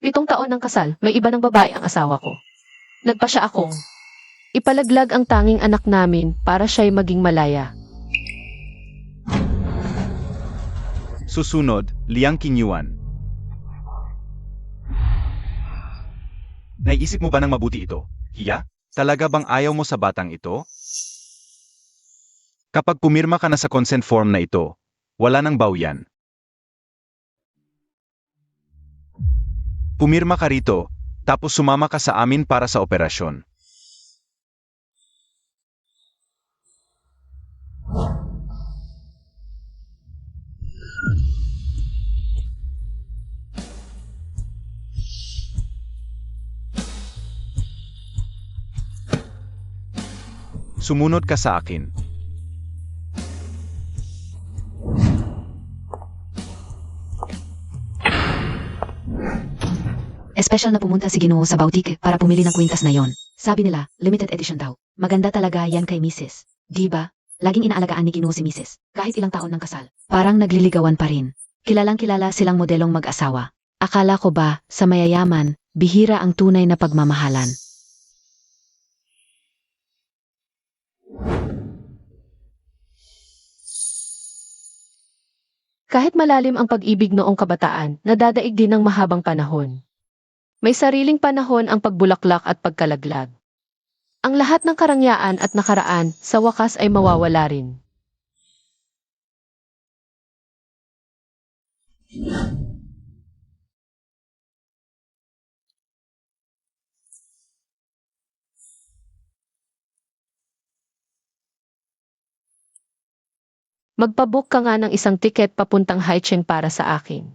7 taon ng kasal, may iba ng babae ang asawa ko. Nagpa siya akong ipalaglag ang tanging anak namin para siya'y maging malaya. Susunod, Liang Qinyuan. Naisip mo ba ng mabuti ito? Hiya? Talaga bang ayaw mo sa batang ito? Kapag pumirma ka na sa consent form na ito, wala nang bawian. Pumirma ka rito, tapos sumama ka sa amin para sa operasyon. Sumunod ka sa akin. Espesyal na pumunta si Ginoo sa boutique para pumili ng kwintas na yon. Sabi nila, limited edition daw. Maganda talaga yan kay Mrs. Di ba? Laging inaalagaan ni Ginoo si Mrs. Kahit ilang taon ng kasal. Parang nagliligawan pa rin. Kilalang kilala silang modelong mag-asawa. Akala ko ba, sa mayayaman, bihira ang tunay na pagmamahalan. Kahit malalim ang pag-ibig noong kabataan, nadadaig din ng mahabang panahon. May sariling panahon ang pagbulaklak at pagkalaglag. Ang lahat ng karangyaan at nakaraan sa wakas ay mawawala rin. Magpabook ka nga ng isang tiket papuntang Haicheng para sa akin.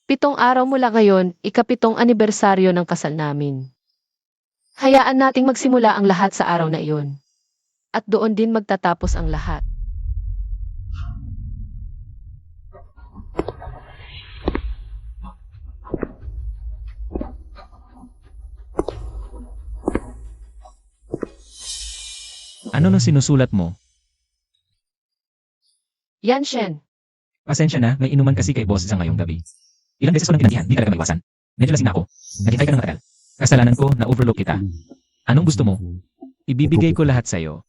Pitong araw mula ngayon, ika-7 anibersaryo ng kasal namin. Hayaan nating magsimula ang lahat sa araw na iyon. At doon din magtatapos ang lahat. Ano nang sinusulat mo? Yan, Shen. Pasensya na, may inuman kasi kay boss sa ngayong gabi. Ilang beses ko nang tinantihan, di talaga maiwasan. Medyo lasing na ako. Naghintay ka ng matagal. Kasalanan ko, na-overlook kita. Anong gusto mo? Ibibigay ko lahat sa'yo.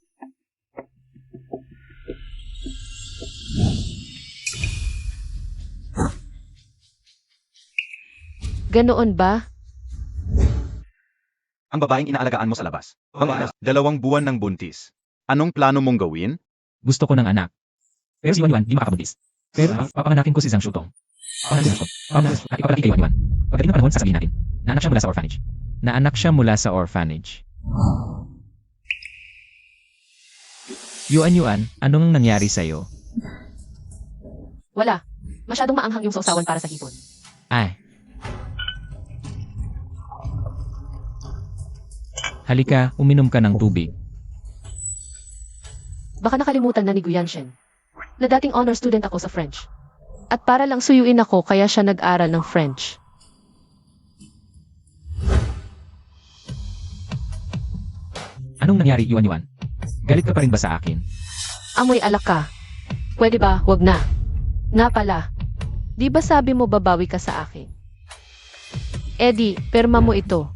Ganoon ba? Ang babaeng inaalagaan mo sa labas. 2 buwan ng buntis. Anong plano mong gawin? Gusto ko ng anak. Pero si Yuan di makakabuntis. Pero papanganakin ko si Zhang Shutong. At ipapalaki kay Yuan. Pagdating ng panahon, sasabihin natin, naanak siya mula sa orphanage. Naanak siya mula sa orphanage. Yuan, anong nangyari sa'yo? Wala. Masyadong maanghang yung sausawan para sa hipon. Ay. Halika, uminom ka ng tubig. Baka nakalimutan na ni Guyanshen na dating honor student ako sa French. At para lang suyuin ako kaya siya nag-aral ng French. Anong nangyari, Yuan? Galit ka pa rin ba sa akin? Amoy alak ka. Pwede ba, wag na. Nga pala, di ba sabi mo babawi ka sa akin? Eddie, perma mo ito.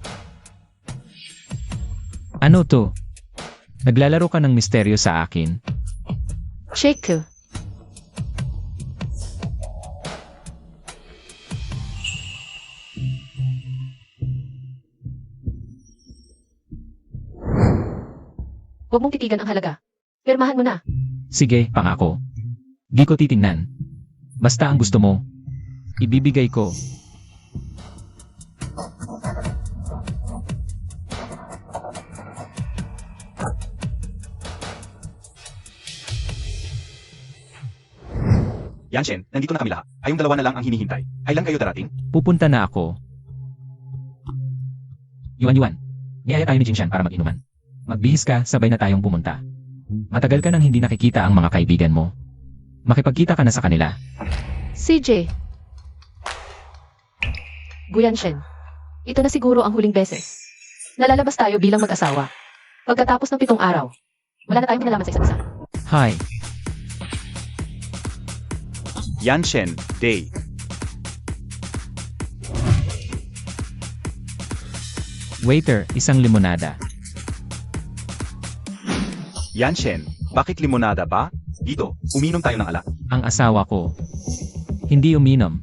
Ano to? Naglalaro ka ng misteryo sa akin? Shake. Huwag mong titigan ang halaga. Pirmahan mo na. Sige, pangako. Di ko titingnan. Basta ang gusto mo, ibibigay ko. Yanshen, nandito na kami lahat. Kayong dalawa na lang ang hinihintay. Kailan kayo darating? Pupunta na ako. Yuan, niyaya tayo ni Jingshan para mag-inuman. Magbihis ka, sabay na tayong pumunta. Matagal ka nang hindi nakikita ang mga kaibigan mo. Makipagkita ka na sa kanila. CJ. Guyanshen. Ito na siguro ang huling beses. Nalalabas tayo bilang mag-asawa. Pagkatapos ng 7 araw, wala na tayong kinalaman sa isa't isa. Hi. Yanshen, Day. Waiter, isang limonada. Yanshen, bakit limonada ba? Dito, uminom tayo ng alak. Ang asawa ko. Hindi uminom.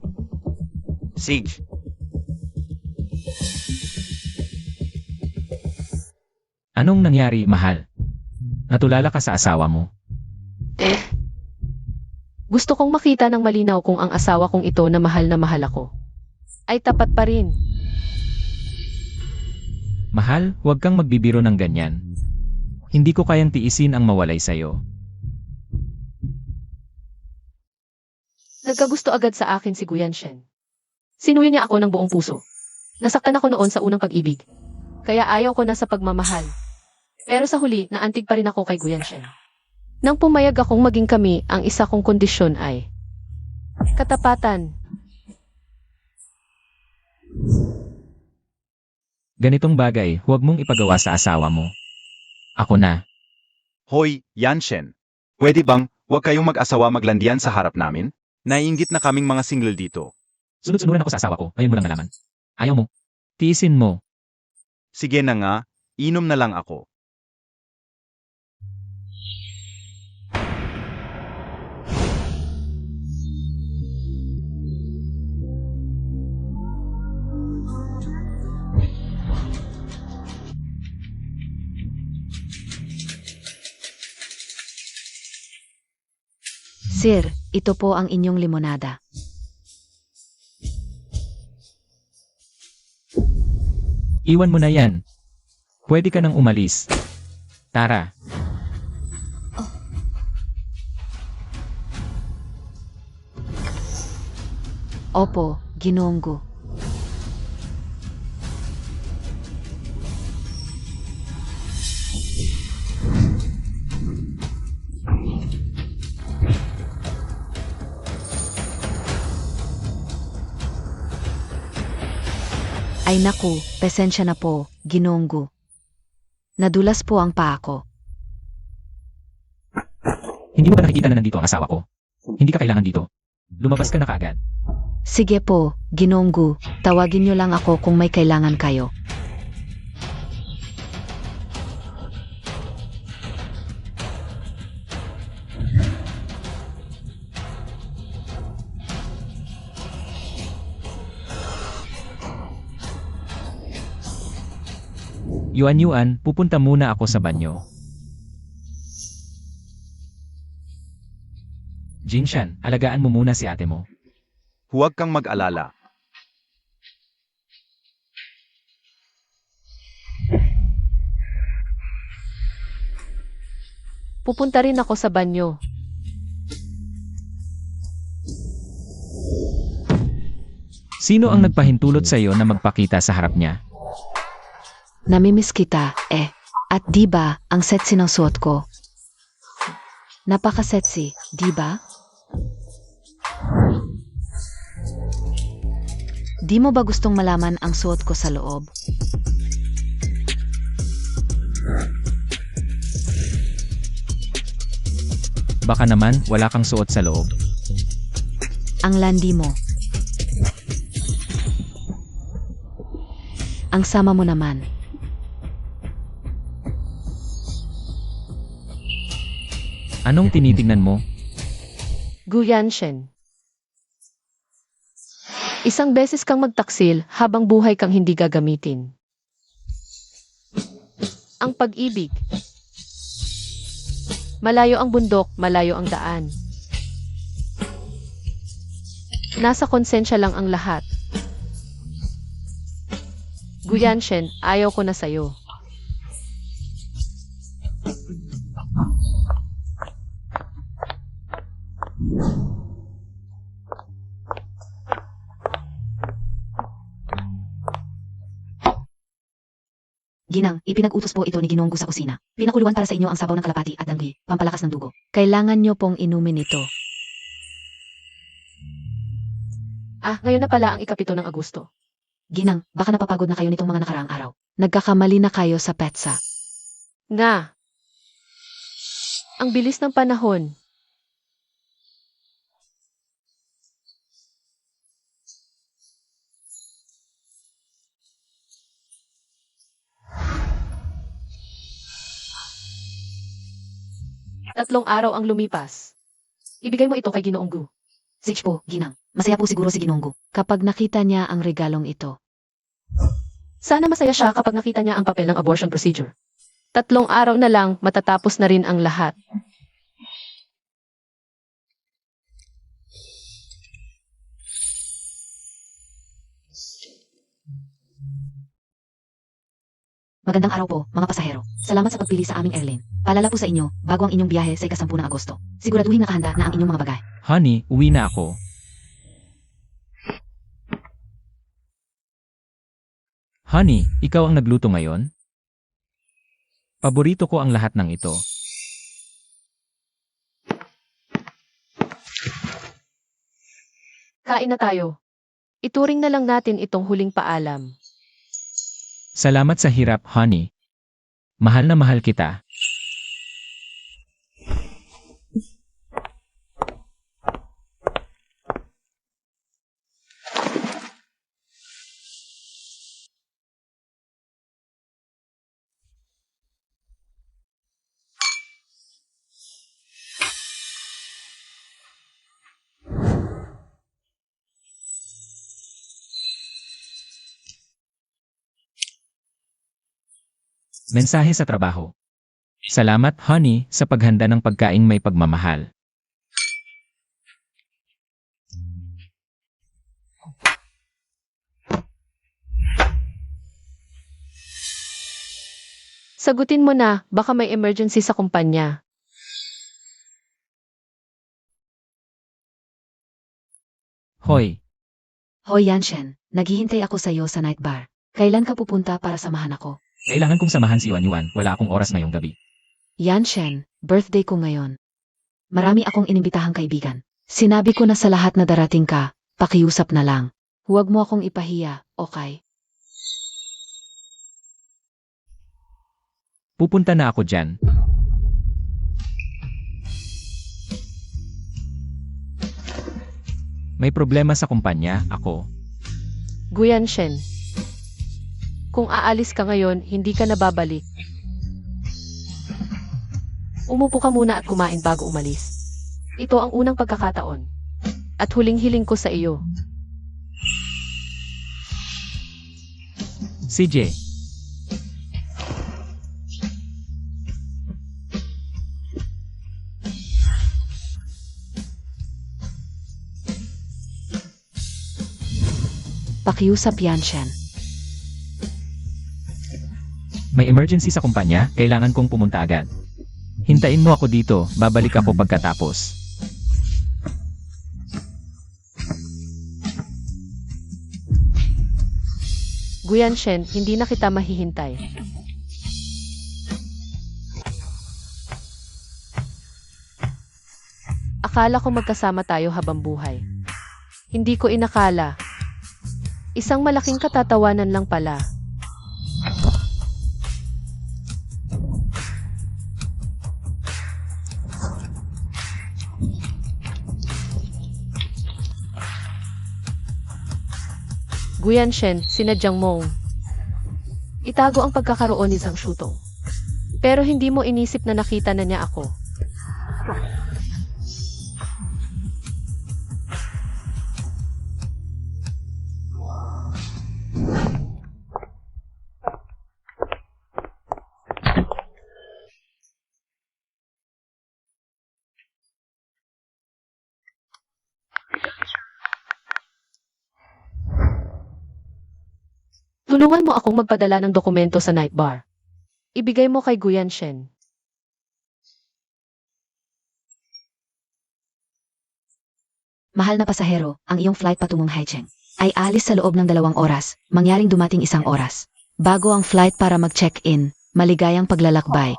Sage. Anong nangyari, mahal? Natulala ka sa asawa mo. Gusto kong makita ng malinaw kung ang asawa kong ito na mahal ako ay tapat pa rin. Mahal, huwag kang magbibiro ng ganyan. Hindi ko kayang tiisin ang mawalay sa'yo. Nagkagusto agad sa akin si Guyanshen. Sinuyo niya ako ng buong puso. Nasaktan ako noon sa unang pag-ibig. Kaya ayaw ko na sa pagmamahal. Pero sa huli, naantig pa rin ako kay Guyanshen. Nang pumayag akong maging kami, ang isa kong kondisyon ay katapatan. Ganitong bagay, huwag mong ipagawa sa asawa mo. Ako na. Hoy, Yanshen. Pwede bang, huwag kayong mag-asawa maglandian sa harap namin? Naiinggit na kaming mga single dito. Sunod-sunuran ako sa asawa ko, ngayon mo lang nalaman. Ayaw mo. Tiisin mo. Sige na nga, inom na lang ako. Sir, ito po ang inyong limonada. Iwan mo na yan. Pwede ka nang umalis. Tara. Opo, Ginoong Gu. Ay naku, pasensya na po, Ginoong Gu. Nadulas po ang paa ko. Hindi mo ba nakikita na nandito ang asawa ko? Hindi ka kailangan dito. Lumabas ka na kaagad. Sige po, Ginoong Gu, tawagin niyo lang ako kung may kailangan kayo. Yuan-yuan, pupunta muna ako sa banyo. Jinshan, alagaan mo muna si ate mo. Huwag kang mag-alala. Pupunta rin ako sa banyo. Sino ang nagpahintulot sa iyo na magpakita sa harap niya? Namimiss kita, eh. At di ba, ang sexy ng suot ko? Napaka-sexy, di ba? Di mo ba gustong malaman ang suot ko sa loob? Baka naman, wala kang suot sa loob. Ang landi mo. Ang sama mo naman. Anong tinitingnan mo? Guyanshen. Isang beses kang magtaksil habang buhay kang hindi gagamitin. Ang pag-ibig. Malayo ang bundok, malayo ang daan. Nasa konsensya lang ang lahat. Guyanshen, ayaw ko na sa'yo. Ginang, ipinag-utos po ito ni Ginoong Gu sa kusina. Pinakuluan para sa inyo ang sabaw ng kalapati at danggi, pampalakas ng dugo. Kailangan nyo pong inumin ito. Ngayon na pala ang ikapito ng Agosto. Ginang, baka napapagod na kayo nitong mga nakaraang araw. Nagkakamali na kayo sa petsa. Nga. Ang bilis ng panahon. 3 araw ang lumipas. Ibigay mo ito kay Ginoong Gu. Sige po, ginang. Masaya po siguro si Ginonggo kapag nakita niya ang regalong ito. Sana masaya siya kapag nakita niya ang papel ng abortion procedure. 3 araw na lang matatapos na rin ang lahat. Magandang araw po, mga pasahero. Salamat sa pagpili sa aming airline. Paalala po sa inyo, bago ang inyong biyahe sa 10 ng Agosto. Siguraduhin nakahanda na ang inyong mga bagay. Honey, uwi na ako. Honey, ikaw ang nagluto ngayon? Paborito ko ang lahat ng ito. Kain na tayo. Ituring na lang natin itong huling paalam. Salamat sa hirap, honey. Mahal na mahal kita. Mensahe sa trabaho. Salamat, honey, sa paghanda ng pagkaing may pagmamahal. Sagutin mo na, baka may emergency sa kumpanya. Hoy, Hoy Yanshen, naghihintay ako sa iyo sa night bar. Kailan ka pupunta para samahan ako? kailangan kong samahan si Yuan Yuan. Wala akong oras ngayong gabi. Yanshen, birthday ko ngayon. Marami akong inimbitahang kaibigan. Sinabi ko na sa lahat na darating ka, pakiusap na lang. Huwag mo akong ipahiya, okay? Pupunta na ako dyan. May problema sa kumpanya, ako. Guyan Shen. Kung aalis ka ngayon, hindi ka na babalik. Umupo ka muna at kumain bago umalis. Ito ang unang pagkakataon. At huling-hiling ko sa iyo. CJ, Pakiusap Yanshen. may emergency sa kumpanya, kailangan kong pumunta agad. Hintayin mo ako dito, babalik ako pagkatapos. Guyan Shen, hindi na kita mahihintay. Akala ko magkasama tayo habang buhay. Hindi ko inakala. Isang malaking katatawanan lang pala. Guyan Shen, sinadyang mong itago ang pagkakaroon ni Zhang Shutong. Pero hindi mo inisip na nakita na niya ako. Tulungan mo akong magpadala ng dokumento sa night bar. Ibigay mo kay Guyan Shen. Mahal na pasahero, ang iyong flight patungong Haicheng ay alis sa loob ng 2 oras, mangyaring dumating 1 oras. Bago ang flight para mag-check-in, maligayang paglalakbay.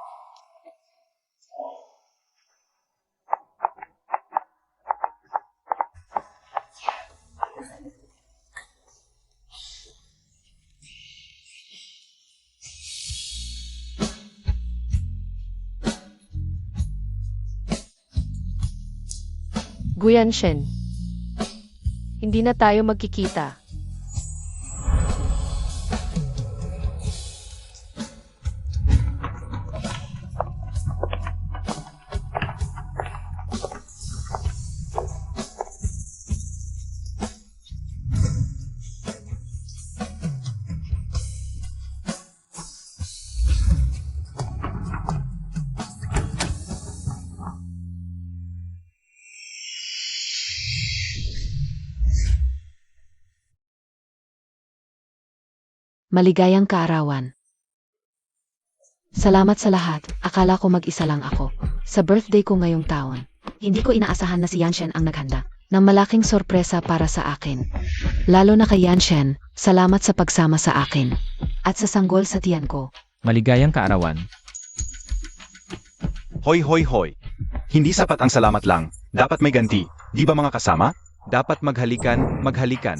Guyan Shen. Hindi na tayo magkikita. Maligayang kaarawan. Salamat sa lahat, akala ko mag-isa lang ako. Sa birthday ko ngayong taon, hindi ko inaasahan na si Yanshen ang naghanda ng malaking sorpresa para sa akin. Lalo na kay Yanshen, salamat sa pagsama sa akin. At sa sanggol sa tiyan ko. Maligayang kaarawan. Hoy hoy hoy. Hindi sapat ang salamat lang. Dapat may ganti. Di ba mga kasama? Dapat maghalikan, maghalikan.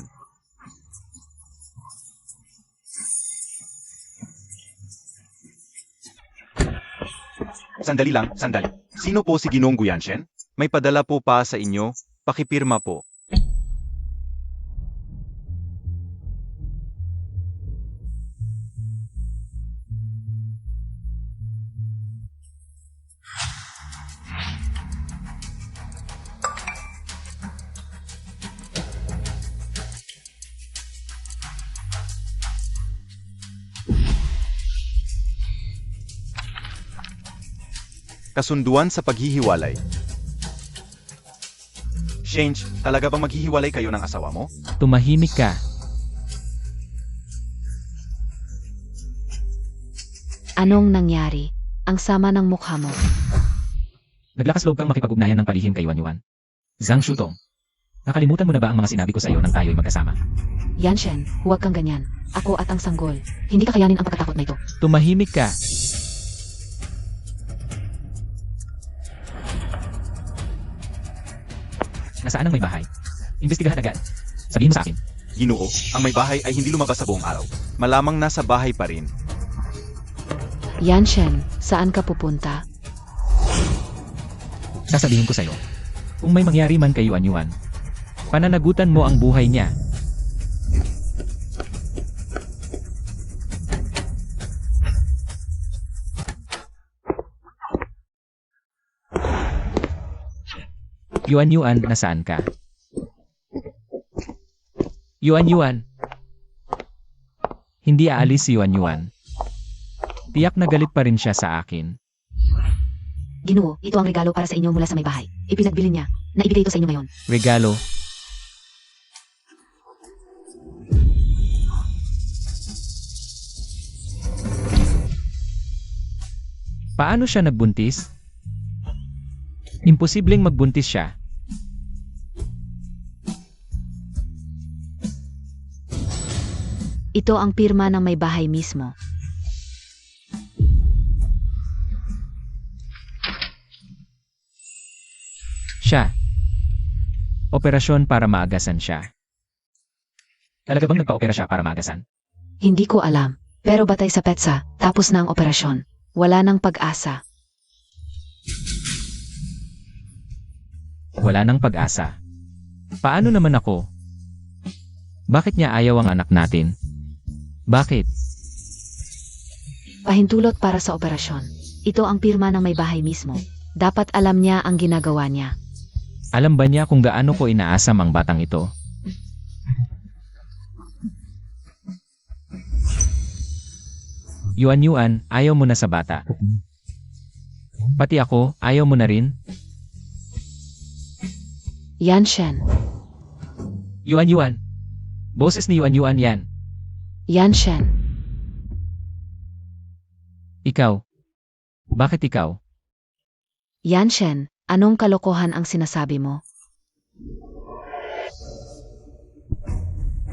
Sandali lang, sandali. Sino po si Ginoong Guyanshen? May padala po pa sa inyo. Pakipirma po. Kasunduan sa paghihiwalay. Shange, talaga bang maghihiwalay kayo ng asawa mo? Tumahimik ka. Anong nangyari? Ang sama ng mukha mo. Naglakas loob kang makipag-ugnayan ng palihim kay Yuan. Zhang Shutong. Nakalimutan mo na ba ang mga sinabi ko sa iyo nang tayo'y magkasama? Yanshen, huwag kang ganyan. Ako at ang sanggol. Hindi kakayanin ang pagkatakot na ito. Tumahimik ka. Nasaan ang may bahay? Imbestigahan agad. Sabihin mo sa akin. Ginoo, ang may bahay ay hindi lumabas sa buong araw. Malamang nasa bahay pa rin. Yanshen, saan ka pupunta? Sasabihin ko sa'yo. Kung may mangyari man kay Yuan, pananagutan mo ang buhay niya. Yuan, nasaan ka? Yuan. Hindi aalis si Yuan. Tiyak na galit pa rin siya sa akin. Ginoo, ito ang regalo para sa inyo mula sa may bahay. Ipinagbili niya. Naibigay ito sa inyo ngayon. Regalo. Paano siya nagbuntis? Imposibleng magbuntis siya. Ito ang pirma ng may bahay mismo. Siya. Operasyon para maagasan siya. Talaga bang nagpa-opera siya para maagasan? Hindi ko alam. Pero batay sa petsa, tapos na ang operasyon. Wala nang pag-asa. Wala nang pag-asa. Paano naman ako? Bakit niya ayaw ang anak natin? Bakit? Pahintulot para sa operasyon. Ito ang pirma ng may bahay mismo. Dapat alam niya ang ginagawa niya. Alam ba niya kung gaano ko inaasam ang batang ito? Yuan, ayaw mo na sa bata. Pati ako, ayaw mo na rin? Yanshen. Yuan. Boses ni Yuan yan. Yanshen. Ikaw. Bakit ikaw? Yanshen, anong kalokohan ang sinasabi mo?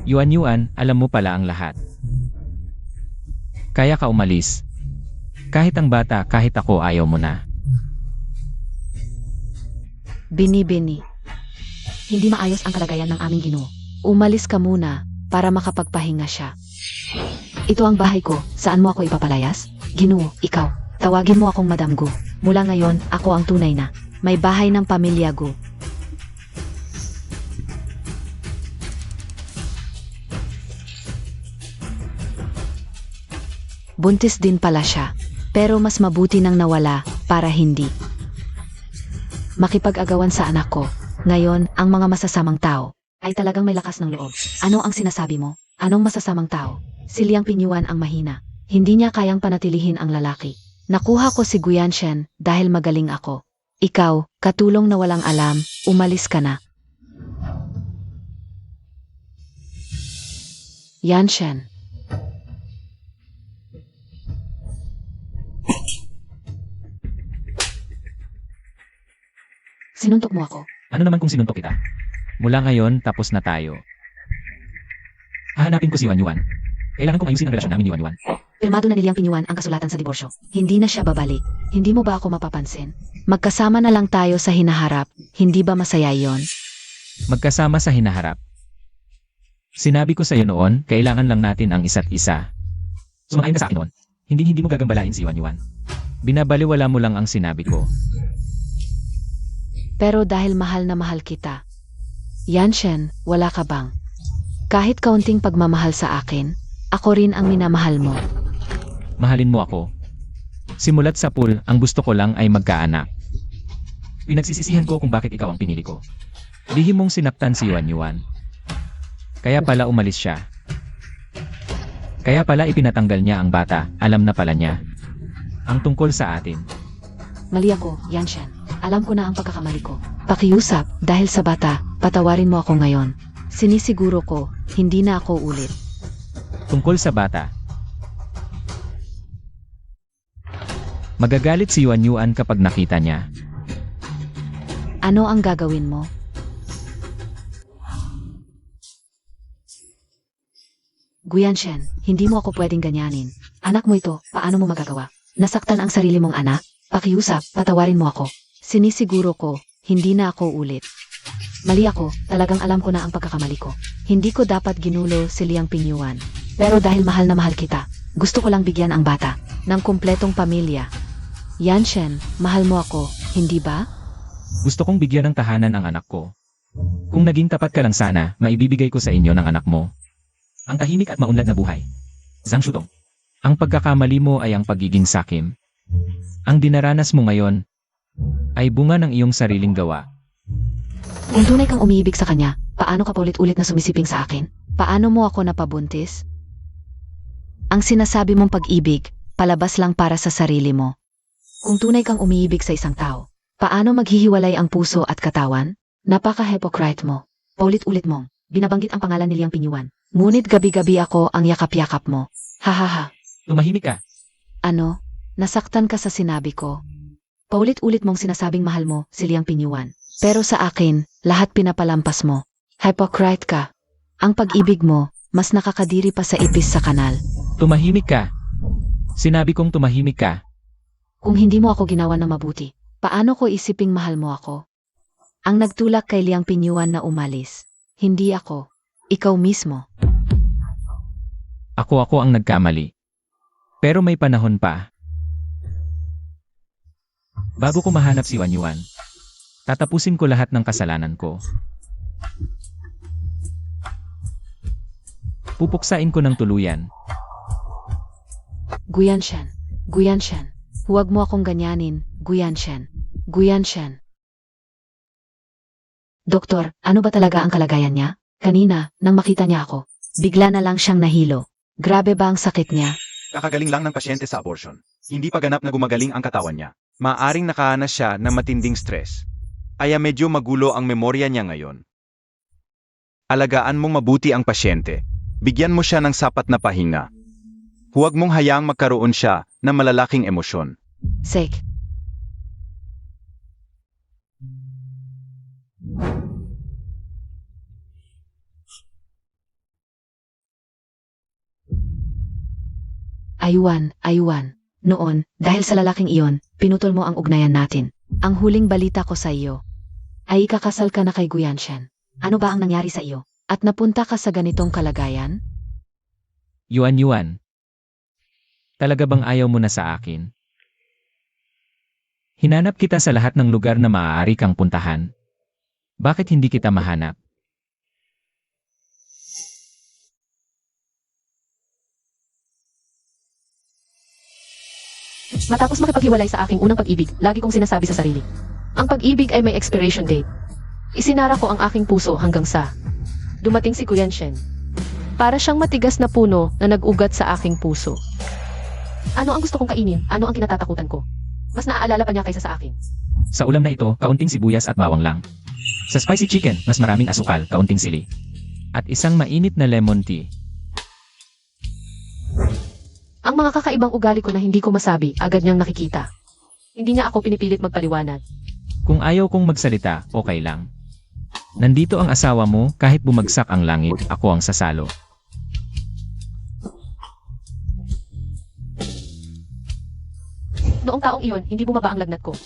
Yuan, alam mo pala ang lahat. Kaya ka umalis. Kahit ang bata, kahit ako, ayaw mo na. Bini. Hindi maayos ang kalagayan ng aming Ginoo. Umalis ka muna para makapagpahinga siya. Ito ang bahay ko. Saan mo ako ipapalayas? Ginoo, ikaw. Tawagin mo akong Madam Gu. Mula ngayon, ako ang tunay na may bahay ng pamilya Gu. Buntis din pala siya. Pero mas mabuti nang nawala para hindi makipag-agawan sa anak ko. Ngayon, ang mga masasamang tao ay talagang may lakas ng loob. Ano ang sinasabi mo? Anong masasamang tao? Si Liang Pinyuan ang mahina. Hindi niya kayang panatilihin ang lalaki. Nakuha ko si Guyanshen dahil magaling ako. Ikaw, katulong na walang alam, umalis ka na. Yanshen. Sinuntok mo ako. Ano naman kung sinuntok kita? Mula ngayon, tapos na tayo. Hahanapin ko si Yuan Yuan. Kailangan kong ayusin ang relasyon namin ni Yuan Yuan. Pirmado na niliyang pinyuan ang kasulatan sa diborsyo. Hindi na siya babalik. Hindi mo ba ako mapapansin? Magkasama na lang tayo sa hinaharap. Hindi ba masaya yon? Magkasama sa hinaharap. Sinabi ko sa iyo noon, kailangan lang natin ang isa't isa. Sumang-ayon ka sa akin noon. Hindi mo gagambalain si Yuan Yuan. Binabaliwala mo lang ang sinabi ko. Pero dahil mahal na mahal kita, Yanshen, wala ka bang? Kahit kaunting pagmamahal sa akin, ako rin ang minamahal mo. Mahalin mo ako. Simulat sa pool, ang gusto ko lang ay magkaanak. Pinagsisisihan ko kung bakit ikaw ang pinili ko. Lihim mong sinaktan si Yuan Yuan. Kaya pala umalis siya. Kaya pala ipinatanggal niya ang bata, alam na pala niya. Ang tungkol sa atin. Mali ako, Yanshen. Alam ko na ang pagkakamali ko. Pakiusap, dahil sa bata, patawarin mo ako ngayon. Sinisiguro ko, hindi na ako ulit. Tungkol sa bata. Magagalit si Yuan Yuan kapag nakita niya. Ano ang gagawin mo? Guyanshen, hindi mo ako pwedeng ganyanin. Anak mo ito, paano mo magagawa? Nasaktan ang sarili mong anak? Pakiusap, patawarin mo ako. Sinisiguro ko, hindi na ako ulit. Mali ako, talagang alam ko na ang pagkakamali ko. Hindi ko dapat ginulo si Liang Pinyuan. Pero dahil mahal na mahal kita, gusto ko lang bigyan ang bata ng kumpletong pamilya. Yanshen, mahal mo ako, hindi ba? Gusto kong bigyan ng tahanan ang anak ko. Kung naging tapat ka lang sana, maibibigay ko sa inyo ng anak mo. Ang tahimik at maunlad na buhay. Zhang Shutong. Ang pagkakamali mo ay ang pagiging sakim. Ang dinaranas mo ngayon ay bunga ng iyong sariling gawa. Kung tunay kang umiibig sa kanya, paano ka paulit-ulit na sumisiping sa akin? Paano mo ako napabuntis? Ang sinasabi mong pag-ibig, palabas lang para sa sarili mo. Kung tunay kang umiibig sa isang tao, paano maghihiwalay ang puso at katawan? Napaka-hypocrite mo. Paulit-ulit mong binabanggit ang pangalan ni Liang Pinyuan. Ngunit gabi-gabi ako ang yakap-yakap mo. Hahaha. Tumahimik ka. Ano? Nasaktan ka sa sinabi ko. Paulit-ulit mong sinasabing mahal mo si Liang Pinyuan. Pero sa akin, lahat pinapalampas mo. Hypocrite ka. Ang pag-ibig mo, mas nakakadiri pa sa ipis sa kanal. Tumahimik ka. Sinabi kong tumahimik ka. Kung hindi mo ako ginawa na mabuti, paano ko isiping mahal mo ako? Ang nagtulak kay Liang Pinyuan na umalis. Hindi ako. Ikaw mismo. Ako ang nagkamali. Pero may panahon pa. Bago ko mahanap si Yuan Yuan, tatapusin ko lahat ng kasalanan ko. Pupuksain ko ng tuluyan. Guyanshen. Guyanshen. Huwag mo akong ganyanin, Guyanshen. Guyanshen. Doktor, ano ba talaga ang kalagayan niya? Kanina, nang makita niya ako, bigla na lang siyang nahilo. Grabe ba ang sakit niya? Kakagaling lang ng pasyente sa abortion. Hindi pa ganap na gumagaling ang katawan niya. Maaring nakaranas siya ng matinding stress. Kaya medyo magulo ang memorya niya ngayon. Alagaan mong mabuti ang pasyente. Bigyan mo siya ng sapat na pahinga. Huwag mong hayaang magkaroon siya ng malalaking emosyon. Sek. Ayuan. Noon, dahil sa lalaking iyon, pinutol mo ang ugnayan natin. Ang huling balita ko sa iyo ay ikakasal ka na kay Guyanshen. Ano ba ang nangyari sa iyo? At napunta ka sa ganitong kalagayan? Yuan Yuan. Talaga bang ayaw mo na sa akin? Hinanap kita sa lahat ng lugar na maaari kang puntahan. Bakit hindi kita mahanap? Matapos makipaghiwalay sa aking unang pag-ibig, lagi kong sinasabi sa sarili. Ang pag-ibig ay may expiration date. Isinara ko ang aking puso hanggang sa dumating si Guyanshen. Para siyang matigas na puno na nag-ugat sa aking puso. Ano ang gusto kong kainin? Ano ang kinatatakutan ko? Mas naaalala pa niya kaysa sa akin. Sa ulam na ito, kaunting sibuyas at bawang lang. Sa spicy chicken, mas maraming asukal, kaunting sili. At isang mainit na lemon tea. Ang mga kakaibang ugali ko na hindi ko masabi, agad niyang nakikita. Hindi niya ako pinipilit magpaliwanag. Kung ayaw kong magsalita, okay lang. Nandito ang asawa mo, kahit bumagsak ang langit, ako ang sasalo. Noong taong iyon, hindi bumaba ang lagnat ko.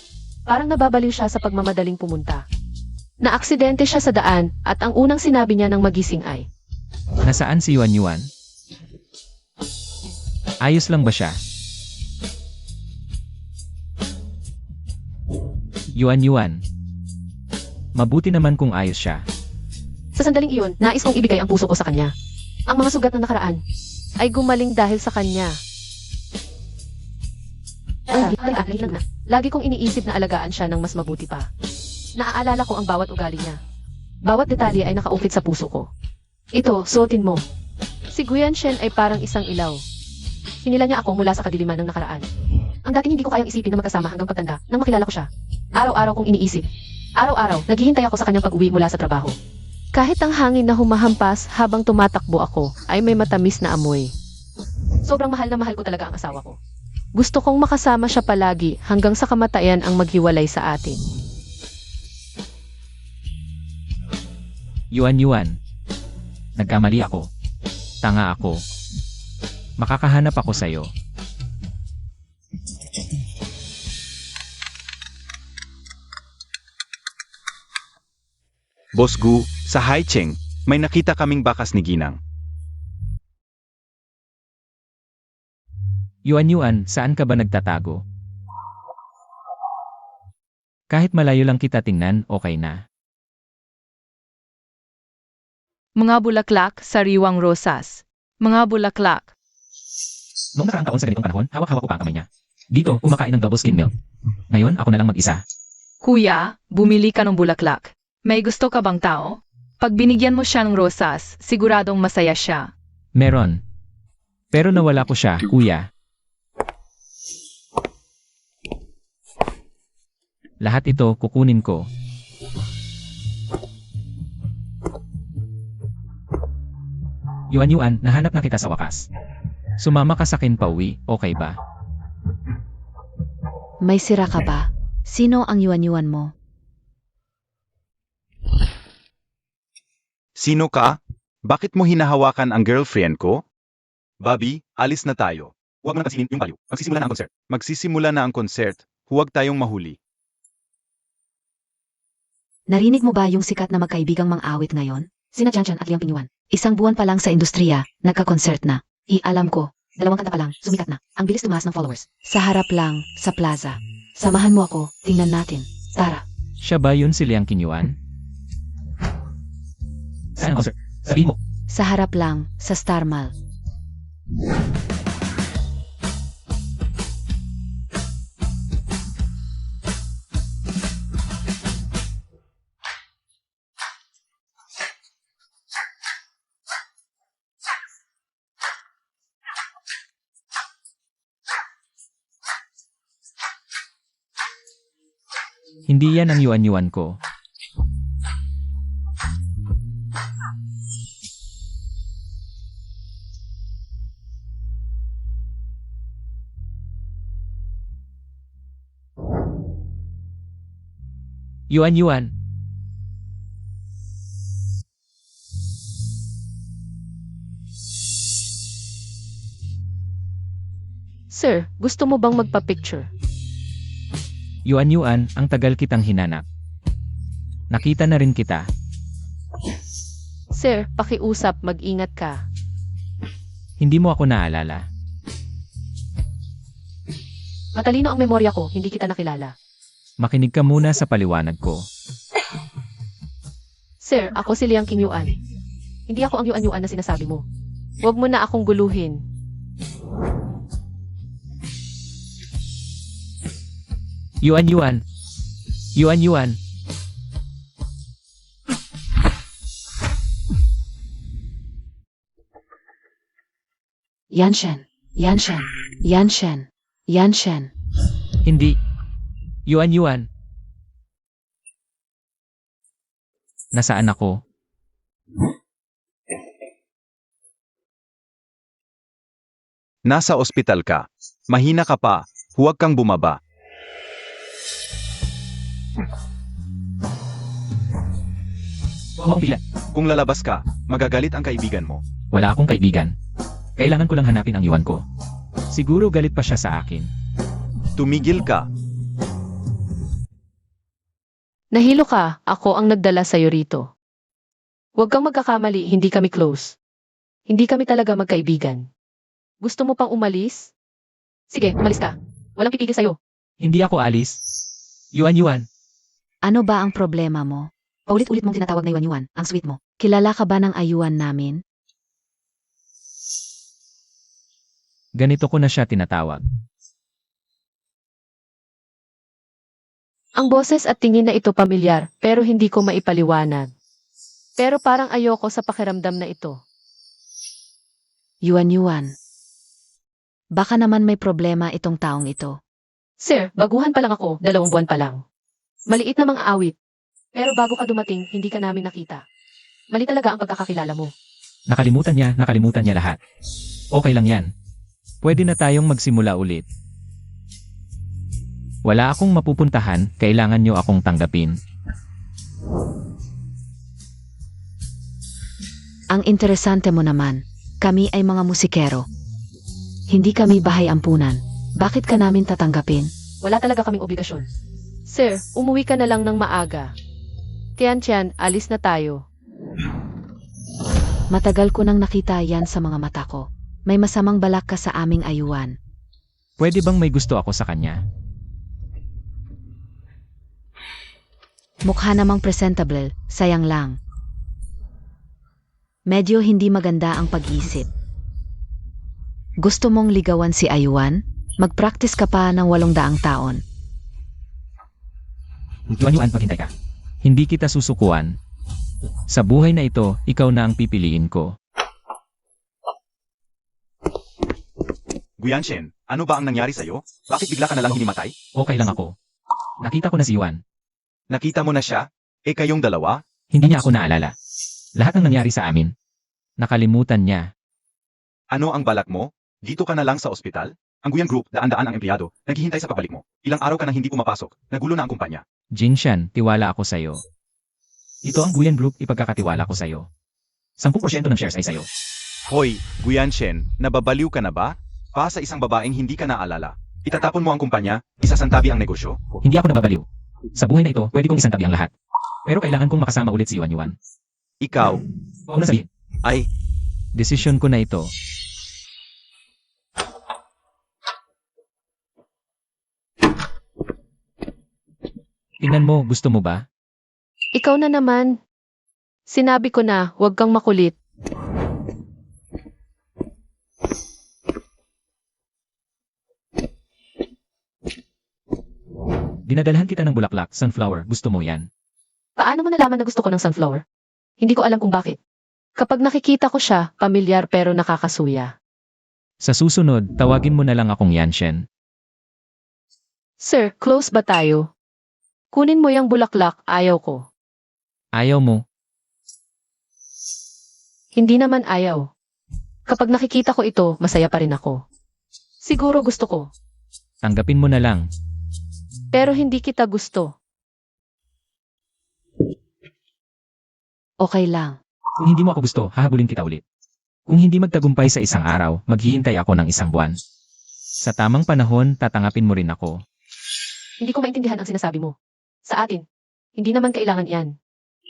Parang nababaliw siya sa pagmamadaling pumunta. Naaksidente siya sa daan at ang unang sinabi niya nang magising ay, Nasaan si Yuan Yuan? Ayos lang ba siya? Yuan Yuan. Mabuti naman kung ayos siya. sa sandaling iyon, nais kong ibigay ang puso ko sa kanya. Ang mga sugat na nakaraan ay gumaling dahil sa kanya. Lagi kong iniisip na alagaan siya ng mas mabuti pa. Naaalala ko ang bawat ugali niya. Bawat detalye ay nakaukit sa puso ko. Ito, suotin mo. Si Guyan Shen ay parang isang ilaw. Hinila niya ako mula sa kadiliman ng nakaraan. Ang dating hindi ko kayang isipin na magkasama hanggang pagtanda nang makilala ko siya. Araw-araw kong iniisip. Araw-araw, naghihintay ako sa kanyang pag-uwi mula sa trabaho. Kahit ang hangin na humahampas habang tumatakbo ako ay may matamis na amoy. Sobrang mahal na mahal ko talaga ang asawa ko. Gusto kong makasama siya palagi hanggang sa kamatayan ang maghiwalay sa atin. Yuan Yuan. Nagkamali ako. Tanga ako. Makakahanap ako sa'yo. Boss Gu, sa Haicheng, may nakita kaming bakas ni Ginang. Yuan Yuan, saan ka ba nagtatago? Kahit malayo lang kita tingnan, okay na. Mga bulaklak, sariwang rosas. Mga bulaklak. Noong nakaraang taon sa ganitong panahon, hawak-hawak ko pa ang kamay niya. Dito, kumakain ng double skim milk. Ngayon, ako na lang mag-isa. Kuya, bumili ka ng bulaklak. May gusto ka bang tao? Pag binigyan mo siya ng rosas, siguradong masaya siya. Meron. Pero nawala ko siya, kuya. Lahat ito kukunin ko. Yuan Yuan, nahanap na kita sa wakas. Sumama ka sa akin pauwi, okay ba? May sira ka ba? Sino ang yuan-yuan mo? Sino ka? Bakit mo hinahawakan ang girlfriend ko? Bobby, alis na tayo. Huwag mo na kasinin yung baliw. Magsisimula na ang concert. Magsisimula na ang concert. Huwag tayong mahuli. Narinig mo ba yung sikat na magkaibigang mang-awit ngayon? Sina Jianchan at Liang Pingyuan. Isang buwan pa lang sa industriya, nagka-concert na. Alam ko, 2 kanta pa lang, sumikat na. Ang bilis tumaas ng followers. Sa harap lang, sa plaza. Samahan mo ako, tingnan natin. Tara. Siya ba yun si Liang Qinyuan? Saan ang concert? Sabihin mo. Sa harap lang, sa Star Mall. Hindi yan ang yuan-yuan ko. Yuan-yuan. Sir, gusto mo bang magpa-picture? Yuan-yuan, ang tagal kitang hinanap. Nakita na rin kita. Sir, pakiusap, mag-ingat ka. Hindi mo ako naalala. Matalino ang memorya ko, hindi kita nakilala. Makinig ka muna sa paliwanag ko. Sir, ako si Liang Qinyuan. Hindi ako ang yuan-yuan na sinasabi mo. Huwag mo na akong guluhin. Yuan-yuan. Yuan-yuan. Yanshen, Yanshen, Yanshen, Yanshen. Hindi. Yuan-yuan. Nasaan ako? Nasa ospital ka. Mahina ka pa. Huwag kang bumaba. Huwag mo akong pilat. Kung lalabas ka, magagalit ang kaibigan mo. Wala akong kaibigan. Kailangan ko lang hanapin ang Yuan ko. Siguro galit pa siya sa akin. Tumigil ka. Nahilo ka, ako ang nagdala sa'yo rito. Huwag kang magkakamali, hindi kami close. Hindi kami talaga magkaibigan. Gusto mo pang umalis? Sige, umalis ka. Walang pipigil sa'yo. Hindi ako alis. Yuan. Ano ba ang problema mo? Paulit-ulit mong tinatawag na Yuan. Ang sweet mo. Kilala ka ba ng ayuan namin? Ganito ko na siya tinatawag. Ang boses at tingin na ito pamilyar, pero hindi ko maipaliwanag. Pero parang ayoko sa pakiramdam na ito. Yuan. Baka naman may problema itong taong ito. Sir, baguhan pa lang ako, 2 buwan pa lang. Maliit na mga awit. Pero bago ka dumating, hindi ka namin nakita. Mali talaga ang pagkakakilala mo. Nakalimutan niya lahat. Okay lang yan. Pwede na tayong magsimula ulit. Wala akong mapupuntahan, kailangan nyo akong tanggapin. Ang interesante mo naman. Kami ay mga musikero. Hindi kami bahay ampunan. Bakit ka namin tatanggapin? Wala talaga kaming obligasyon. Sir, umuwi ka na lang ng maaga. Tiyan, alis na tayo. Matagal ko nang nakita yan sa mga mata ko. May masamang balak ka sa aming ayuan. Pwede bang may gusto ako sa kanya? Mukha namang presentable, sayang lang. Medyo hindi maganda ang pag-iisip. Gusto mong ligawan si Ayuan? Mag-practice ka pa ng 800 taon. Yuan, maghintay ka. Hindi kita susukuan. Sa buhay na ito, ikaw na ang pipiliin ko. Guyanshen, ano ba ang nangyari sa'yo? Bakit bigla ka nalang hinimatay? Okay lang ako. Nakita ko na si Yuan. Nakita mo na siya? Kayong dalawa? Hindi niya ako naalala. Lahat ng nangyari sa amin. Nakalimutan niya. Ano ang balak mo? Dito ka na lang sa ospital? Ang Guyan Group, daan-daan ang empleyado, naghihintay sa pagbalik mo. Ilang araw ka nang hindi pumapasok, nagulo na ang kumpanya. Jinshan, tiwala ako sa'yo. Ito ang Guyan Group, ipagkakatiwala ko sa'yo. 10% ng shares ay sa'yo. Hoy, Guyanshen, nababaliw ka na ba? Pa sa isang babaeng hindi ka naalala. Itatapon mo ang kumpanya, isasantabi ang negosyo. Hindi ako nababaliw. Sa buhay na ito, pwede kong isantabi ang lahat. Pero kailangan kong makasama ulit si Yuan. Ikaw, Huwag na sabihin. ay, Desisyon ko na ito. Tingnan mo, gusto mo ba? Ikaw na naman. Sinabi ko na, huwag kang makulit. Dinadalhan kita ng bulaklak, sunflower, gusto mo yan. Paano mo nalaman na gusto ko ng sunflower? Hindi ko alam kung bakit. Kapag nakikita ko siya, pamilyar pero nakakasuya. Sa susunod, tawagin mo na lang akong Yanshen. Sir, close ba tayo? Kunin mo yung bulaklak, ayaw ko. Ayaw mo. Hindi naman ayaw. Kapag nakikita ko ito, masaya pa rin ako. Siguro gusto ko, Tanggapin mo na lang. pero hindi kita gusto. Okay lang. Kung hindi mo ako gusto, hahabulin kita ulit. Kung hindi magtagumpay sa isang araw, maghihintay ako ng 1 buwan. Sa tamang panahon, tatanggapin mo rin ako. Hindi ko maintindihan ang sinasabi mo. Sa atin, hindi naman kailangan yan.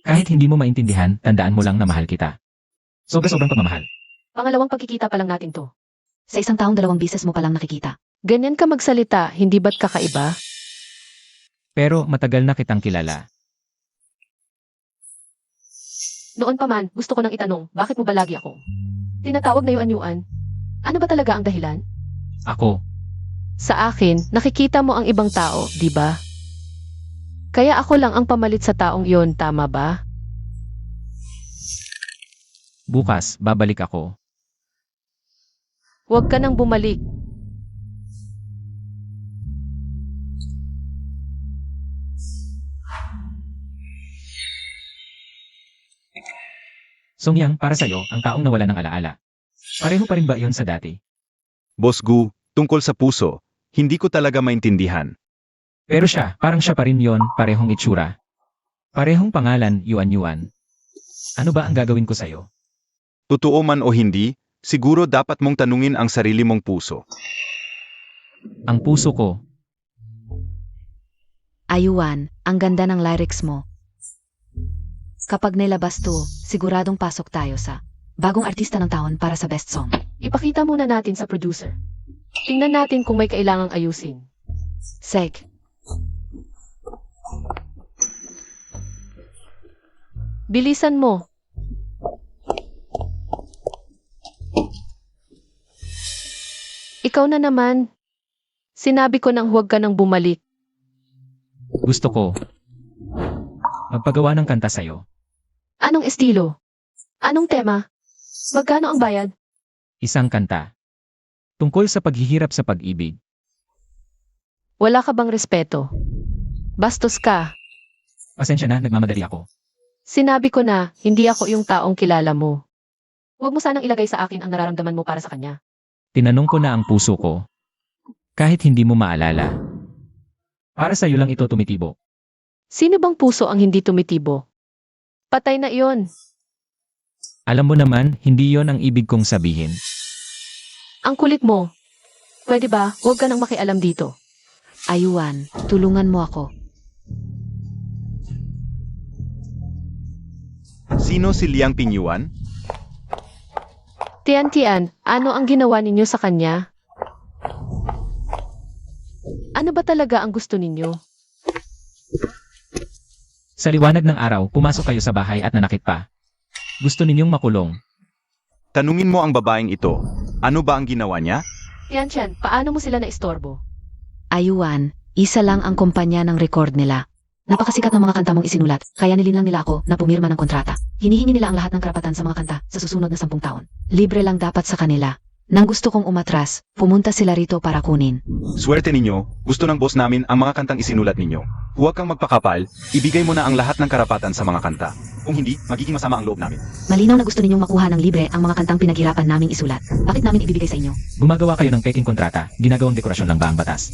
Kahit hindi mo maintindihan, tandaan mo lang na mahal kita. Sobra-sobrang pagmamahal. Pangalawang pagkikita pa lang natin to. Sa isang taong 2 bises mo palang nakikita. Ganyan ka magsalita, hindi ba't kakaiba? Pero matagal na kitang kilala. Noon pa man, gusto ko nang itanong, bakit mo ba lagi ako? Tinatawag na Yuan. Ano ba talaga ang dahilan? Ako, Sa akin, nakikita mo ang ibang tao, di ba? Kaya ako lang ang pamalit sa taong yon, tama ba? bukas, babalik ako. Huwag ka nang bumalik. Songyang, para sa'yo, ang taong nawala ng alaala. Pareho pa rin ba iyon sa dati? Boss Gu, tungkol sa puso, hindi ko talaga maintindihan. Pero siya, parang siya pa rin yon, parehong itsura. Parehong pangalan, Yuan. Ano ba ang gagawin ko sa'yo? Totoo man o hindi, siguro dapat mong tanungin ang sarili mong puso. Ang puso ko, Ayuan, ang ganda ng lyrics mo. Kapag nilabas to, siguradong pasok tayo sa bagong artista ng taon para sa best song. Ipakita muna natin sa producer. Tingnan natin kung may kailangang ayusin. Seg, Bilisan mo. Ikaw na naman. Sinabi ko nang huwag ka nang bumalik. gusto ko magpagawa ng kanta sa'yo. Anong estilo? Anong tema? Magkano ang bayad? Isang kanta. Tungkol sa paghihirap sa pag-ibig. Wala ka bang respeto? Bastos ka. Pasensya na, nagmamadali ako. Sinabi ko na, hindi ako yung taong kilala mo. Huwag mo sanang ilagay sa akin ang nararamdaman mo para sa kanya. Tinanong ko na ang puso ko. Kahit hindi mo maalala. Para sa'yo lang ito tumitibo. Sino bang puso ang hindi tumitibo? Patay na iyon. Alam mo naman, hindi yon ang ibig kong sabihin. Ang kulit mo. Pwede ba, huwag ka nang makialam dito. Ayuan, tulungan mo ako. Sino si Liang Pingyuan? Tian-Tian, ano ang ginawa ninyo sa kanya? Ano ba talaga ang gusto ninyo? Sa liwanag ng araw, pumasok kayo sa bahay at nanakit pa. Gusto ninyong makulong. Tanungin mo ang babaeng ito. Ano ba ang ginawa niya? Tian-Tian, paano mo sila naistorbo? Ayuan, isa lang ang kumpanya ng record nila. Napakasikat ng mga kanta mong isinulat, kaya nilinlang nila ako na pumirma ng kontrata. Hinihingi nila ang lahat ng karapatan sa mga kanta sa susunod na 10 taon. Libre lang dapat sa kanila. Nang gusto kong umatras, pumunta sila rito para kunin. Swerte ninyo, gusto ng boss namin ang mga kantang isinulat ninyo. Huwag kang magpakapal, ibigay mo na ang lahat ng karapatan sa mga kanta. Kung hindi, magiging masama ang loob namin. Malinaw na gusto ninyong makuha ng libre ang mga kantang pinaghirapan naming isulat. Bakit namin ibibigay sa inyo? Gumagawa kayo ng peking kontrata, ginagawang dekorasyon lang ba ang batas?